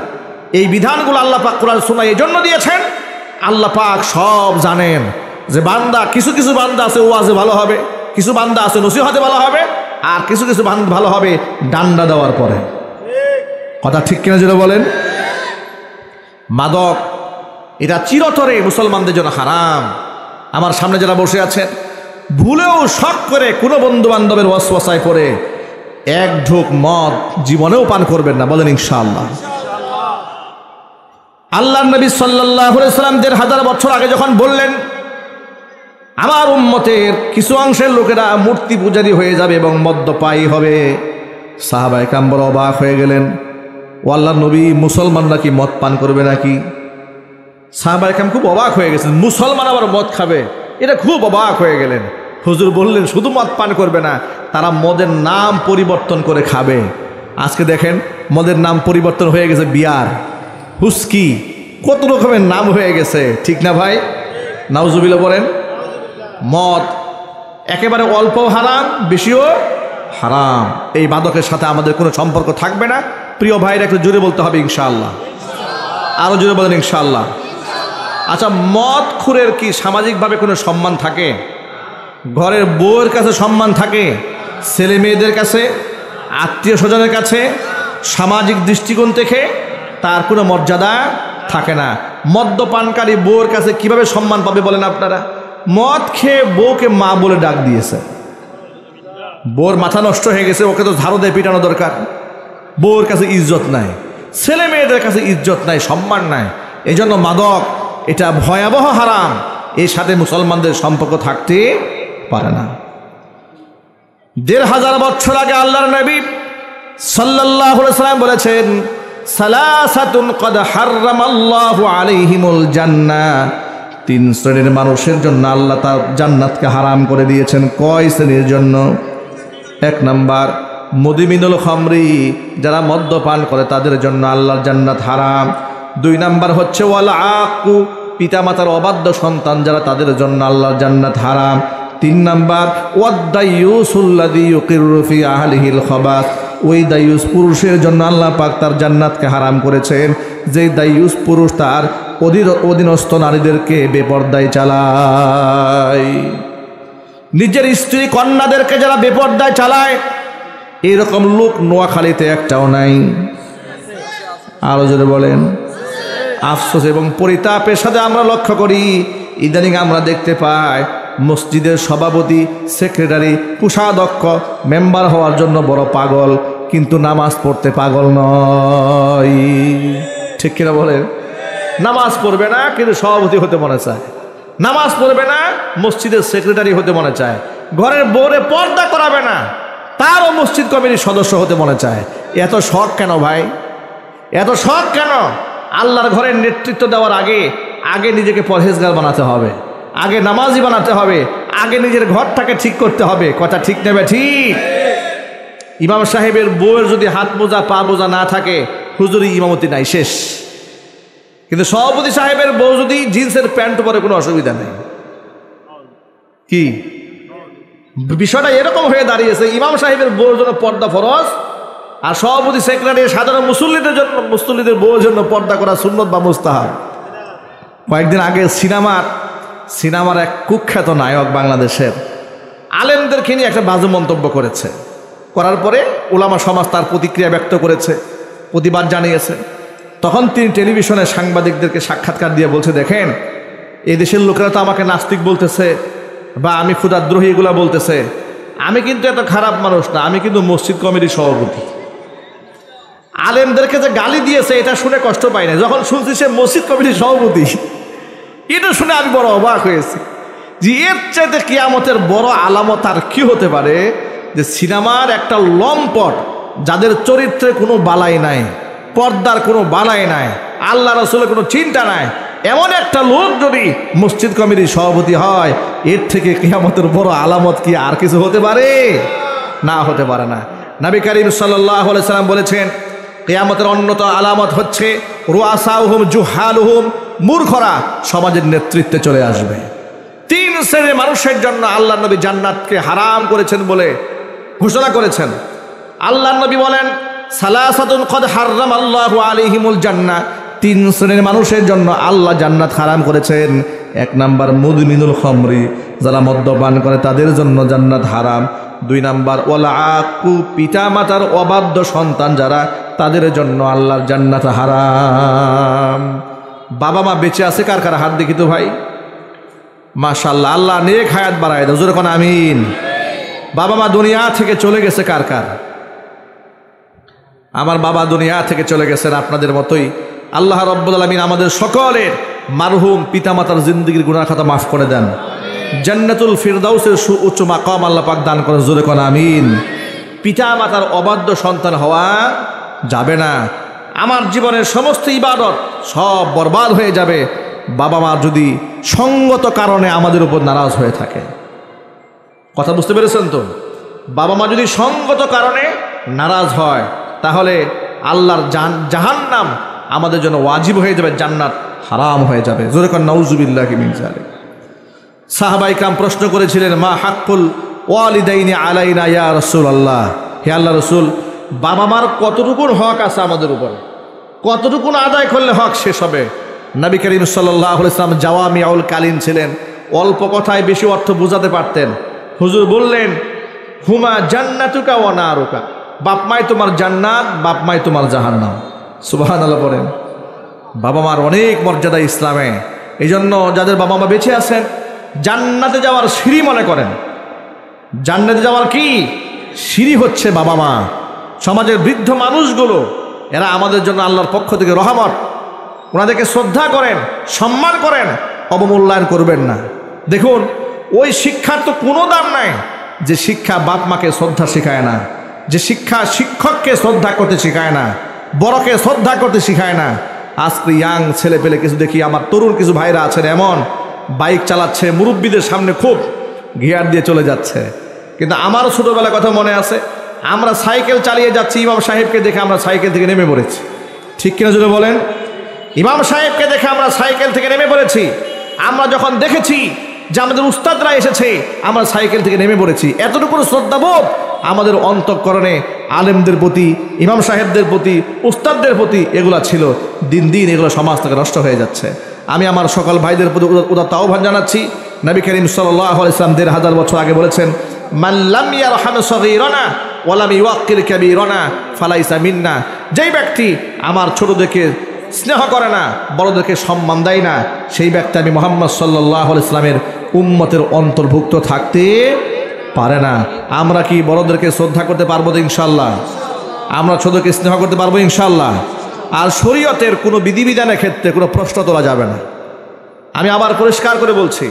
এই বিধানগুলো আল্লাহ পাক কোরআন সুন্নাহ এই জন্য দিয়েছেন। আল্লাহ পাক সব জানেন যে বান্দা, কিছু কিছু বান্দা আছে ওয়াজে ভালো হবে, কিছু বান্দা আছে নসিহতে ভালো হবে, আর কিছু কিছু বান্দা ভালো হবে ডান্ডা দেওয়ার পরে। কথা ঠিক কিনা যেটা বলেন? মাদক এটা চিরতরে মুসলমানদের জন্য হারাম। আমার সামনে যারা বসে আছেন, ভুলেও শখ করে কোনো বন্ধু বান্ধবের ওয়াসওয়াসায় পড়ে এক ঢোক মদ জীবনেও পান করবেন না, বলেন ইনশাআল্লাহ। আল্লাহর নবী সাল্লাল্লাহু আলাইহি ওয়াসাল্লাম ১,৫০০ বছর আগে যখন বললেন আমার উম্মতের কিছু অংশের লোকেরা মূর্তি পূজারী হয়ে যাবে এবং মদ্যপায়ী হবে, সাহাবায়ে কেরাম বড় অবাক হয়ে গেলেন। ও আল্লাহর নবী, মুসলমানরা কি মদ পান করবে নাকি? সাহাবায়ে কেরাম খুব অবাক হয়ে গেছেন, মুসলমান আবার মদ খাবে, এটা খুব অবাক হয়ে গেলেন। হুজুর বললেন শুধু মদ পান করবে না, তারা মদের নাম পরিবর্তন করে খাবে। আজকে দেখেন মদের নাম পরিবর্তন হয়ে গেছে বিয়ার, হুস্কি, কত রকমের নাম হয়ে গেছে, ঠিক না ভাই? নাউজুবিল্লাহ বলেন। মদ একেবারে অল্প হারাম, বেশিও হারাম। এই মাদকের সাথে আমাদের কোনো সম্পর্ক থাকবে না। প্রিয় ভাইরা, একটু জোরে বলতে হবে ইনশাআল্লাহ। আরো জোরে বলেন ইনশাআল্লাহ। আচ্ছা, মদ খুরের কি সামাজিকভাবে কোনো সম্মান থাকে? ঘরের বউয়ের কাছে সম্মান থাকে, ছেলে মেয়েদের কাছে, আত্মীয় স্বজনের কাছে, সামাজিক দৃষ্টিকোণ থেকে তার কোনো মর্যাদা থাকে না। মদ্যপানকারী বউয়ের কাছে কিভাবে সম্মান পাবে বলেন আপনারা? মদ খেয়ে বউকে মা বলে ডাক দিয়েছে, বউর মাথা নষ্ট হয়ে গেছে, ওকে তো ঝাড়ু দিয়ে পিটানো দরকার। বউর কাছে ইজ্জত নাই, ছেলে মেয়েদের কাছে ইজ্জত নাই, সম্মান নাই। এই জন্য মাদক এটা ভয়াবহ হারাম, এর সাথে মুসলমানদের সম্পর্ক থাকতে পারে না। ১,৫০০ বছর আগে আল্লাহর নবী সাল্লাল্লাহু আলাইহি ওয়াসাল্লাম বলেছেন, সালাসাতুন ক্বাদ হাররামাল্লাহু আলাইহিমুল জান্নাহ, ৩ শ্রেণীর মানুষের জন্য আল্লাহ তার জান্নাতকে হারাম করে দিয়েছেন। কয় শ্রেণীর জন্য? ১ নাম্বার মুদমিনুল খামরি, যারা মদ্যপান করে তাদের জন্য আল্লাহর জান্নাত হারাম। ২ নাম্বার হচ্ছে ওয়াল আকু, পিতামাতার অবাধ্য সন্তান যারা, তাদের জন্য আল্লাহর জান্নাত হারাম। ৩ নাম্বার ওয়াদ্দাইয়ুসুল্লাযী ইউকিরু ফি আহলিহিল খাবাস, ওই দায়ুস পুরুষের জন্য আল্লাহ পাক তার জান্নাতকে হারাম করেছেন, যে দায়ুস পুরুষ তার অধীনস্থ নারীদেরকে বেপরদায় চালায়। নিজের স্ত্রী কন্যাদেরকে যারা বেপরদায় চালায়, এরকম লোক নোয়াখালীতে একটাও নাই। আরো জোরে বলেন। আফসোস এবং পরিতাপের সাথে আমরা লক্ষ্য করি, ইদানিং আমরা দেখতে পাই মসজিদের সভাপতি, সেক্রেটারি, কোষাধ্যক্ষ, মেম্বার হওয়ার জন্য বড় পাগল, কিন্তু নামাজ পড়তে পাগল নয়। ঠিক কিনা বলেন? নামাজ পড়বে না কিন্তু সভাপতি হতে মনে চায়, নামাজ পড়বে না মসজিদের সেক্রেটারি হতে মনে চায়, ঘরের বউরে পর্দা করাবে না তারও মসজিদ কমিটির সদস্য হতে মনে চায়। এত শখ কেন ভাই? এত শখ কেন? আল্লাহর ঘরের নেতৃত্ব দেওয়ার আগে আগে নিজেকে পরহেজগার বানাতে হবে, আগে নামাজি বানাতে হবে, আগে নিজের ঘরটাকে ঠিক করতে হবে। কথা ঠিক নেবে? ঠিক। ইমাম সাহেবের বউয়ের যদি হাত মোজা পা মোজা না থাকে, হুজুরি ইমামতি নাই, শেষ। কিন্তু সভাপতি সাহেবের বউ যদি জিন্সের প্যান্ট পরে, কোনো অসুবিধা নেই। কি বিষয়টা এরকম হয়ে দাঁড়িয়েছে, ইমাম সাহেবের বউর জন্য পর্দা ফরজ, আর সভাপতি সেক্রেটারি সাধারণ মুসল্লিদের জন্য, মুসল্লিদের বউর জন্য পর্দা করা সুন্নত বা মুস্তাহাব। কয়েকদিন আগে সিনেমার এক কুখ্যাত নায়ক বাংলাদেশের আলেমদেরকে নিয়ে একটা বাজে মন্তব্য করেছে। করার পরে উলামা সমাজ তার প্রতিক্রিয়া ব্যক্ত করেছে, প্রতিবাদ জানিয়েছে। তখন তিনি টেলিভিশনে সাংবাদিকদেরকে সাক্ষাৎকার দিয়ে বলছে, দেখেন এই দেশের লোকেরা তো আমাকে নাস্তিক বলতেছে বা আমি ক্ষুধাদ্রোহী এগুলা বলতেছে, আমি কিন্তু এত খারাপ মানুষ না, আমি কিন্তু মসজিদ কমিটির সভাপতি। আলেমদেরকে যে গালি দিয়েছে এটা শুনে কষ্ট পাই না, যখন শুনছি সে মসজিদ কমিটির সভাপতি, এটা শুনে আমি বড় অবাক হয়েছি যে এর চাইতে কিয়ামতের বড় আলামত আর কি হতে পারে, যে সিনেমার একটা লম্পট, যাদের চরিত্রে কোনো বালাই নাই, পর্দার কোনো বালাই নাই, আল্লাহ রাসূলের কোনো চিন্তা নাই, এমন একটা লোক যদি মসজিদ কমিটির সভাপতি হয়, এর থেকে কিয়ামতের বড় আলামত কি আর কিছু হতে পারে? না, হতে পারে না। নবী করিম সাল্লাল্লাহু আলাইহি সাল্লাম বলেছেন, কিয়ামতের অন্যতম আলামত হচ্ছে রুআসাউহুম জুহালুহুম, মূর্খরা সমাজের নেতৃত্বে চলে আসবে। 3 শ্রেণীর মানুষের জন্য আল্লাহ নবী জান্নাতকে হারাম করেছেন বলে ঘোষণা করেছেন। আল্লাহ নবী বলেন, সালাসাতুন কদ হারামাল্লাহু আলাইহিমুল জান্নাহ, 3 শ্রেণীর মানুষের জন্য আল্লাহ জান্নাত হারাম করেছেন। 1 নাম্বার মুদমিনুল খামরি, যারা মদ্যপান করে তাদের জন্য জান্নাত হারাম। 2 নাম্বার ওয়ালা আকু, পিতা মাতার অবাধ্য সন্তান যারা, তাদের জন্য আল্লাহর জান্নাত হারাম। বাবা মা বেঁচে আছে কার কার? হাত দেখি তো ভাই। মাশাআল্লাহ, আল্লাহ নেক হায়াত বাড়ায় দাও, জোরে কোন আমিন। বাবা মা দুনিয়া থেকে চলে গেছে কার কার? আমার বাবা দুনিয়া থেকে চলে গেছেন, আপনাদের মতোই। আল্লাহ রাব্বুল আলামিন আমাদের সকলের মারহুম পিতামাতার জিন্দেগির গুনাহ খাতা মাফ করে দেন, জান্নাতুল ফিরদাউসের সুউচ্চ মাকাম আল্লাহ পাক দান করেন, জোরে কোন আমিন। পিতামাতার অবাধ্য সন্তান হওয়া যাবে না। আমার জীবনের সমস্ত ইবাদত সব বরবাদ হয়ে যাবে বাবা মা যদি সঙ্গত কারণে আমাদের উপর নারাজ হয়ে থাকে। কথা বুঝতে পেরেছেন তো? বাবা মা যদি সঙ্গত কারণে নারাজ হয়, তাহলে আল্লাহর জাহান্নাম আমাদের জন্য ওয়াজিব হয়ে যাবে, জান্নাত হারাম হয়ে যাবে। জোরে কোন নাউজুবিল্লাহি মিন যালিক। সাহাবায়ে কেরাম প্রশ্ন করেছিলেন, মা হাক্কুল ওয়ালিদাইনি আলাইনা ইয়া রাসূলুল্লাহ, হে আল্লাহ রাসূল, বাবা মার কতটুকুন হক আছে আমাদের উপরে, কতটুকুন আদায় করলে হক শেষ হবে? নবী করিম সাল্লাল্লাহু আলাইহি ওয়াসাল্লাম জাওয়ামিউল কালিম ছিলেন, অল্প কথায় বেশি অর্থ বোঝাতে পারতেন। হুজুর বললেন, হুমা জান্নাতুকা ওয়া নারুকা, বাপ মাই তোমার জান্নাত, বাপ মাই তোমার জাহান্নাম। সুবহানাল্লাহ বলেন। বাবা মার অনেক মর্যাদা ইসলামে। এই জন্য যাদের বাবা মা বেঁচে আছেন, জান্নাতে যাওয়ার সিঁড়ি মনে করেন। জান্নাতে যাওয়ার কি সিঁড়ি হচ্ছে বাবা মা। সমাজের বৃদ্ধ মানুষগুলো, এরা আমাদের জন্য আল্লাহর পক্ষ থেকে রহমত। ওনাদেরকে শ্রদ্ধা করেন, সম্মান করেন, অবমূল্যায়ন করবেন না। দেখুন, ওই শিক্ষার তো কোনো দাম নাই যে শিক্ষা বাপ মাকে শ্রদ্ধা শেখায় না, যে শিক্ষা শিক্ষককে শ্রদ্ধা করতে শেখায় না, বড়কে শ্রদ্ধা করতে শেখায় না। আজকে ইয়াং ছেলে পেলে কিছু দেখি, আমার তরুণ কিছু ভাইরা আছেন, এমন বাইক চালাচ্ছে, মুরব্বীদের সামনে খুব গিয়ার দিয়ে চলে যাচ্ছে। কিন্তু আমারও ছোটোবেলার কথা মনে আছে, আমরা সাইকেল চালিয়ে যাচ্ছি, ইমাম সাহেবকে দেখে আমরা সাইকেল থেকে নেমে পড়েছি। ঠিক কিনা যদি বলেন? ইমাম সাহেবকে দেখে আমরা সাইকেল থেকে নেমে পড়েছি। আমরা যখন দেখেছি যে আমাদের উস্তাদরা এসেছে, আমরা সাইকেল থেকে নেমে পড়েছি। এতটুকু শ্রদ্ধাবোধ আমাদের অন্তঃকরণে আলেমদের প্রতি, ইমাম সাহেবদের প্রতি, উস্তাদদের প্রতি এগুলা ছিল। দিন দিন এগুলো সমাজ থেকে নষ্ট হয়ে যাচ্ছে। আমি আমার সকল ভাইদের প্রতি উদাত্ত আহ্বান জানাচ্ছি। নবী করিম সাল্লাল্লাহু আলাইহি ওয়াসাল্লাম 1500 বছর আগে বলেছেন, মান লাম ইয়ারহাম সগীরানা ওয়া লাম ইওয়াক্কির কাবীরানা ফালাইসা মিন্না। যেই ব্যক্তি আমার ছোটদেরকে স্নেহ করে না, বড়দেরকে সম্মান দেয় না, সেই ব্যক্তি আমি মুহাম্মদ সাল্লাল্লাহু আলাইহি ওয়াসাল্লামের উম্মতের অন্তর্ভুক্ত থাকতে পারে না। আমরা কি বড়দেরকে শ্রদ্ধা করতে পারবো তো ইনশাআল্লাহ? আমরা ছোটকে স্নেহ করতে পারবো ইনশাআল্লাহ? আর শরীয়তের কোনো বিধিবিধানের ক্ষেত্রে কোনো প্রশ্ন তোলা যাবে না। আমি আবার পরিষ্কার করে বলছি,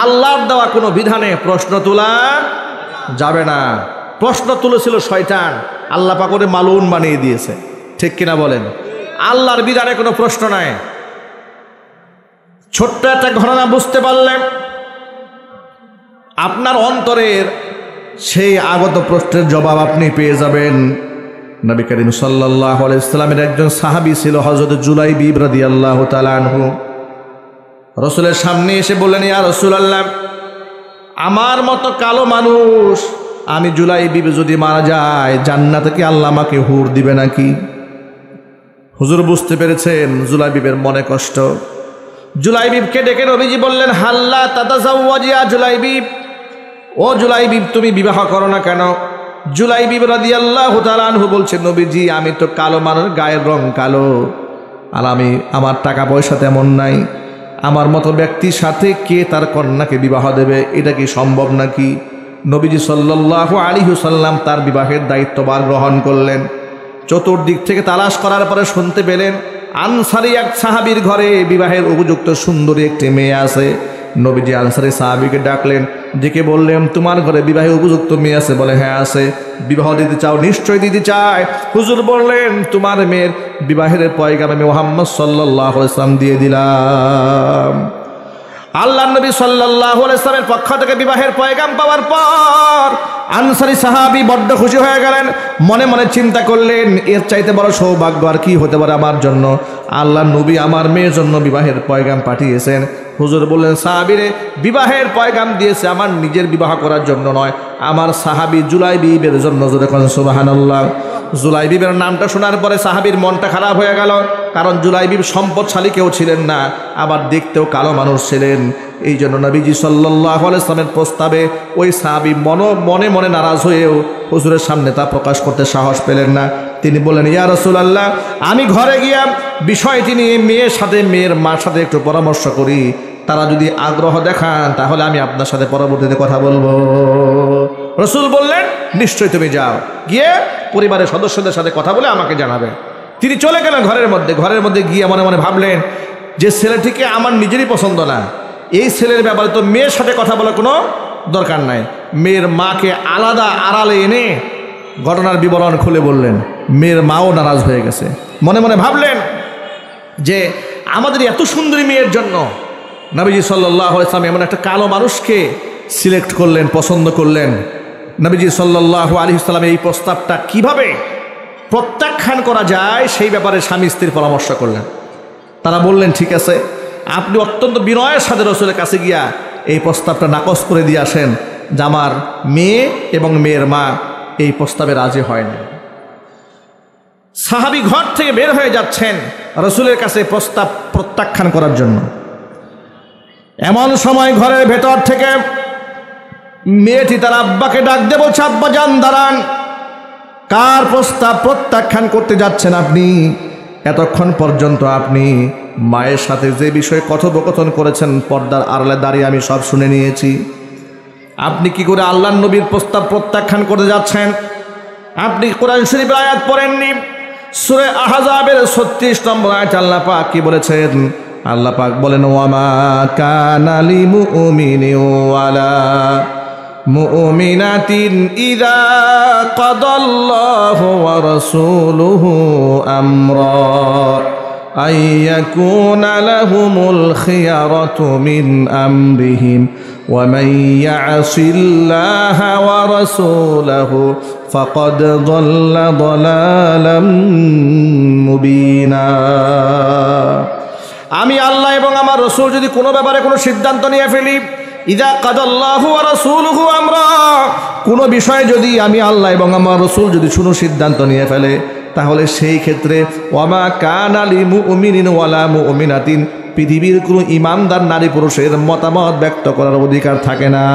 আল্লাহর দেওয়া কোনো বিধানে প্রশ্ন তোলা যাবে না। প্রশ্ন তুলেছিল শয়তান, আল্লাহ পাক ওরে মালউন বানিয়ে দিয়েছে, ঠিক কিনা বলেন? আল্লাহর বিধানে কোনো প্রশ্ন নাই। ছোট্ট একটা ঘটনা বুঝতে পারলেন, আপনার অন্তরের সেই আগত প্রশ্নের জবাব আপনি পেয়ে যাবেন। নবী করিম সাল্লাল্লাহু আলাইহি ওয়াসাল্লামের একজন সাহাবী ছিল হযরত জুলাইবিব রাদিয়াল্লাহু তাআলা আনহু। রাসূলের সামনে এসে বললেন, ইয়া রাসূলুল্লাহ, আমার মতো কালো মানুষ আমি জুলাইবিব যদি মারা যায় জান্নাতে কি আল্লাহ আমাকে হুর দিবে নাকি? হুজুর বুঝতে পেরেছেন জুলাইবিবের মনে কষ্ট। জুলাইবিবকে ডেকে নবীজি বললেন, হাল্লা তাতাজাওয়াজ ইয়া জুলাইবিব, ও জুলাইবিব তুমি বিবাহ করো না কেন? জুলাইবিব রাদিয়াল্লাহু তাআলা আনহু বলছেন, নবীজি আমি তো কালো মানুষ, গায়ের রং কালো, আর আমার টাকা পয়সা তেমন নাই, আমার মতো ব্যক্তির সাথে কে তার কন্যাকে বিবাহ দেবে? এটা কি সম্ভব নাকি? নবীজি সাল্লাল্লাহু আলাইহি ওয়াসাল্লাম তার বিবাহের দায়িত্বভার গ্রহণ করলেন। চতুর্দিক থেকে তালাশ করার পরে শুনতে পেলেন আনসারী এক সাহাবীর ঘরে বিবাহের উপযুক্ত সুন্দরী একটি মেয়ে আছে। নবীজি আনসারী সাহাবীকে ডাকলেন, ডেকে বললেন, তোমার ঘরে বিবাহে উপযুক্ত মেয়ে আছে? বলে, হ্যাঁ আছে। বিবাহ দিতে চাও? নিশ্চয় দিতে চাই। হুজুর বললেন, তোমার মেয়ের বিবাহের পয়গাম আমি মুহাম্মদ সাল্লাল্লাহু আলাইহি ওয়াসাল্লাম দিয়ে দিলাম। আল্লাহর নবী সাল্লাল্লাহু আলাইহি ওয়াসাল্লামের পক্ষ থেকে বিবাহের পয়গাম পাওয়ার পর আনসারী সাহাবী বড্ড খুশি হয়ে গেলেন। মনে মনে চিন্তা করলেন, এর চাইতে বড় সৌভাগ্য আর কি হতে পারে আমার জন্য? আল্লাহর নবী আমার মেয়ের জন্য বিবাহের পয়গাম পাঠিয়েছেন। হুজুর বললেন, সাহাবীরে বিবাহের পয়গাম দিয়েছে আমার নিজের বিবাহ করার জন্য নয়, আমার সাহাবী জুলাইবিবের জন্য। জোরে কোন সুবহানাল্লাহ। জুলাইবিবের নামটা শোনার পরে সাহাবীর মনটা খারাপ হয়ে গেল, কারণ জুলাইবিব সম্পদশালী কেউ ছিলেন না, আবার দেখতেও কালো মানুষ ছিলেন। এই জন্য নবীজি সাল্লাল্লাহু আলাইহি ওয়াসাল্লামের প্রস্তাবে ওই সাহাবী মনে মনে নারাজ হয়েও হুজুরের সামনে তা প্রকাশ করতে সাহস পেলেন না। তিনি বললেন, ইয়া রাসূলুল্লাহ, আমি ঘরে গিয়া বিষয়টি নিয়ে মেয়ের সাথে মেয়ের মার সাথে একটু পরামর্শ করি, তারা যদি আগ্রহ দেখান তাহলে আমি আপনার সাথে পরবর্তীতে কথা বলবো। রাসূল বললেন, নিশ্চয়ই তুমি যাও, গিয়ে পরিবারের সদস্যদের সাথে কথা বলে আমাকে জানাবে। তিনি চলে গেলেন ঘরের মধ্যে গিয়ে মনে মনে ভাবলেন যে ছেলেটিকে আমার নিজেরই পছন্দ না, এই ছেলের ব্যাপারে তো মেয়ের সাথে কথা বলার কোনো দরকার নাই। মেয়ের মাকে আলাদা আড়ালে এনে ঘটনার বিবরণ খুলে বললেন। মেয়ের মাও নারাজ হয়ে গেছে। মনে মনে ভাবলেন যে আমাদের এত সুন্দরী মেয়ের জন্য নবীজি সাল্লাল্লাহু আলাইহি ওয়াসাল্লাম এমন একটা কালো মানুষকে সিলেক্ট করলেন, পছন্দ করলেন। নবীজি সাল্লাল্লাহু আলাইহি ওয়াসাল্লাম এই প্রস্তাবটা কিভাবে প্রত্যাখ্যান করা যায় সেই ব্যাপারে স্বামী স্ত্রীর পরামর্শ করলেন। তারা বললেন, ঠিক আছে, আপনি অত্যন্ত বিনয়ের সাথে রাসূলের কাছে গিয়া এই প্রস্তাবটা নাকচ করে দিয়ে আসেন যে আমার মেয়ে এবং মেয়ের মা এই প্রস্তাবে রাজি হয় না। সাহাবী ঘর থেকে বের হয়ে যাচ্ছেন রাসূলের কাছে প্রস্তাব প্রত্যাখ্যান করার জন্য। এমন সময় ঘরের ভেতর থেকে মেয়েটি তার আব্বাকে ডাক দিয়ে বলছে, আব্বা যান, দাঁড়ান, কার প্রস্তাব প্রত্যাখ্যান করতে যাচ্ছেন আপনি? এতক্ষণ পর্যন্ত আপনি মায়ের সাথে যে বিষয়ে কথোপকথন করেছেন পর্দার আড়ালে দাঁড়িয়ে আমি সব শুনে নিয়েছি। আপনি কি করে আল্লাহর নবীর প্রস্তাব প্রত্যাখ্যান করতে যাচ্ছেন? আপনি কোরআন শরীফের আয়াত পড়েননি। সূরা আহজাবের 36 নম্বর আয়াতে আল্লাহ পাক কি বলেছেন? আল্লাহ পাক বলেন, ওয়ামা কানা লিমুমিনিন ওয়ালা মুমিনাতিন ইযা কাদাল্লাহু ওয়া রাসূলুহু আমরা আইয়াকুনা লাহুমুল খিয়ারাতু মিন আমরিহিম ওয়া মান ইয়াসিল্লাহা ওয়া রাসূলাহু ফাকাদ যাল্লা যালালাম মুবিনা। আমি আল্লাহ এবং আমার রাসূল যদি কোনো ব্যাপারে কোনো সিদ্ধান্ত নিয়ে ফেলি, ইযা কাদাল্লাহু ওয়া রাসূলুহু আমরা, কোনো বিষয়ে যদি আমি আল্লাহ এবং আমার রাসূল যদি কোনো সিদ্ধান্ত নিয়ে ফেলে, তাহলে সেই ক্ষেত্রে ওয়ামা কানা লিমুমিনিন ওয়ালা মুমিনাতিন, পৃথিবীর কোনো ইমানদার নারী পুরুষের মতামত ব্যক্ত করার অধিকার থাকে না।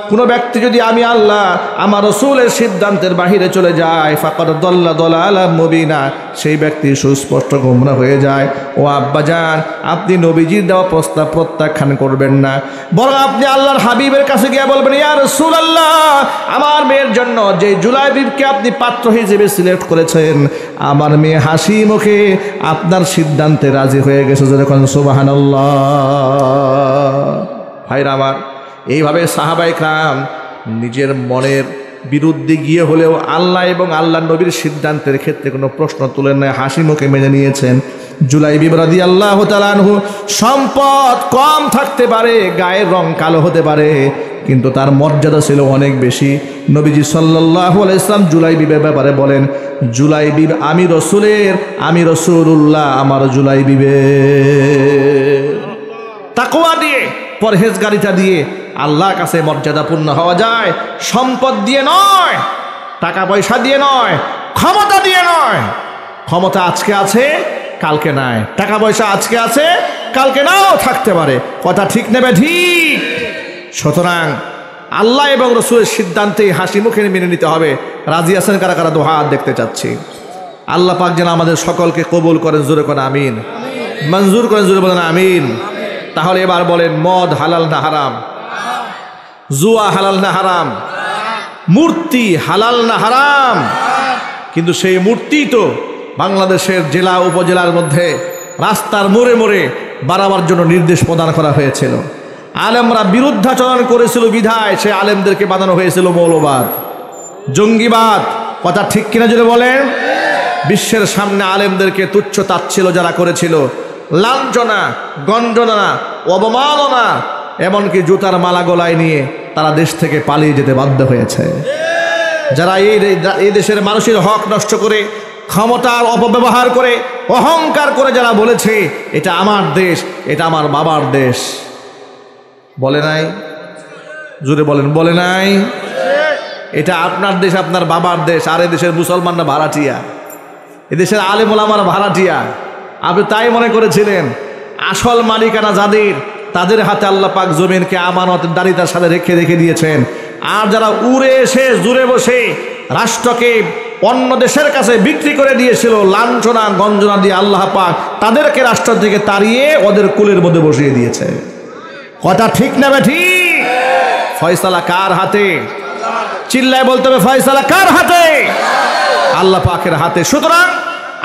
কোনো ব্যক্তি যদি আমি আল্লাহ আমার রাসূলের সিদ্ধান্তের বাহিরে চলে যায় ফাকাদ দাল্লা দালালাম মুবিনা, সেই ব্যক্তি সুস্পষ্ট গোমরাহ হয়ে যায়। ও আব্বাজান, আপনি নবীজির দেওয়া প্রস্তাব প্রত্যাখ্যান করবেন না, বরং আপনি আল্লাহর হাবিবের কাছে গিয়ে বলবেন, ইয়া রাসূলুল্লাহ, আমার মেয়ের জন্য যে জুলাইবিবকে আপনি পাত্র হিসেবে সিলেক্ট করেছেন, আমার মেয়ে হাসি মুখে আপনার সিদ্ধান্তে রাজি হয়ে গেছে। যখন সুবহানাল্লাহ। ভাইরা আমার, এইভাবে সাহাবায়ে কেরাম নিজের মনের বিরুদ্ধে গিয়ে হলেও আল্লাহ এবং আল্লাহ নবীর সিদ্ধান্তের ক্ষেত্রে কোনো প্রশ্ন তুলেন না, হাসি মুখে মেনে নিয়েছেন। জুলাইবিব রাদিয়াল্লাহু তাআলা আনহু সম্পদ কম থাকতে পারে, গায়ের রং কালো হতে পারে, কিন্তু তার মর্যাদা ছিল অনেক বেশি। নবীজি সাল্লাল্লাহু আলাইহি ওয়াসাল্লাম জুলাইবিবের ব্যাপারে বলেন, জুলাইবিব আমি রসুলের, আমি রসুলুল্লাহ আমার জুলাইবিবের। তাকওয়া দিয়ে, পরহেজগারিতা দিয়ে আল্লাহর কাছে মর্যাদাপূর্ণ হওয়া যায়। সম্পদ দিয়ে নয়, টাকা পয়সা দিয়ে নয়, ক্ষমতা দিয়ে নয়। ক্ষমতা আজকে আছে, কালকে নাই। টাকা পয়সা আজকে আছে, কালকে নাও থাকতে পারে। কথা ঠিক নেবে ঠিক। সুতরাং আল্লাহ এবং রসুলের সিদ্ধান্তে হাসি মুখে মেনে নিতে হবে। রাজি আছেন কারা কারা? দোয়া দেখতে চাচ্ছি। আল্লাহ পাক যেন আমাদের সকলকে কবুল করেন। জোরে করেন আমিন। মঞ্জুর করেন, জোরে বলেন আমিন। তাহলে এবার বলেন, মদ হালাল না হারাম? জুয়া হালাল না হারাম? মূর্তি হালাল না হারাম? কিন্তু সেই মূর্তি তো বাংলাদেশের জেলা উপজেলার মধ্যে রাস্তার মোড়ে মোড়ে বাড়াবার জন্য নির্দেশ প্রদান করা হয়েছিল। আলেমরা বিরুদ্ধাচরণ করেছিল বিধায় সে আলেমদেরকে বানানো হয়েছিল মৌলবাদ, জঙ্গিবাদ। কথা ঠিক কিনা যদি বলেন? বিশ্বের সামনে আলেমদেরকে তুচ্ছ তাচ্ছিল্য যারা করেছিল, লাঞ্ছনা, গঞ্জনা, অবমাননা, এমনকি জুতার মালা গলায় নিয়ে তারা দেশ থেকে পালিয়ে যেতে বাধ্য হয়েছে। যারা এই দেশের মানুষের হক নষ্ট করে, ক্ষমতার অপব্যবহার করে, অহংকার করে যারা বলেছে এটা আমার দেশ, এটা আমার বাবার দেশ, বলে নাই? জোরে বলেন, বলে নাই? এটা আপনার দেশ, আপনার বাবার দেশ। আর এদেশের মুসলমানরা ভাড়াটিয়া, এদেশের আলেম ওলামারা ভাড়াটিয়া। আপনি তাই মনে করেছিলেন। আসল মালিকানা যাদের, তাদের হাতে আল্লাহ পাক জমিনকে আমানতের দাঁড়িতার সাথে রেখে দিয়েছেন। আর যারা উড়ে এসে জুড়ে বসে রাষ্ট্রকে অন্য দেশের কাছে বিক্রি করে দিয়েছিল, লাঞ্ছনা গঞ্জনা দিয়ে আল্লাহ পাক তাদেরকে রাষ্ট্র থেকে তাড়িয়ে ওদের কুলের মধ্যে বসিয়ে দিয়েছে। কথা ঠিক না ঠিক? ফয়সালা কার হাতে? চিল্লায় বলতে হবে, ফয়সালা কার হাতে? আল্লাহ পাকের হাতে। সুতরাং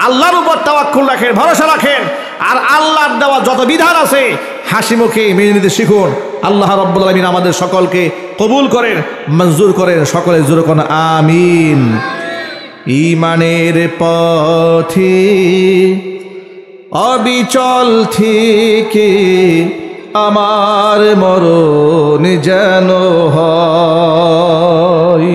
আল্লাহর উপর তাওয়াক্কুল রাখেন, ভরসা রাখেন। আর আল্লাহর দেওয়া যত বিধান আছে হাসি মুখে মেনে নিতে শিখুন। আল্লাহ রাব্বুল আলামিন আমাদের সকলকে কবুল করেন, মঞ্জুর করেন। সকলে জোরে কোন আমিন। ঈমানের পথে অবিচল থেকে আমার মরণ যেন হয়।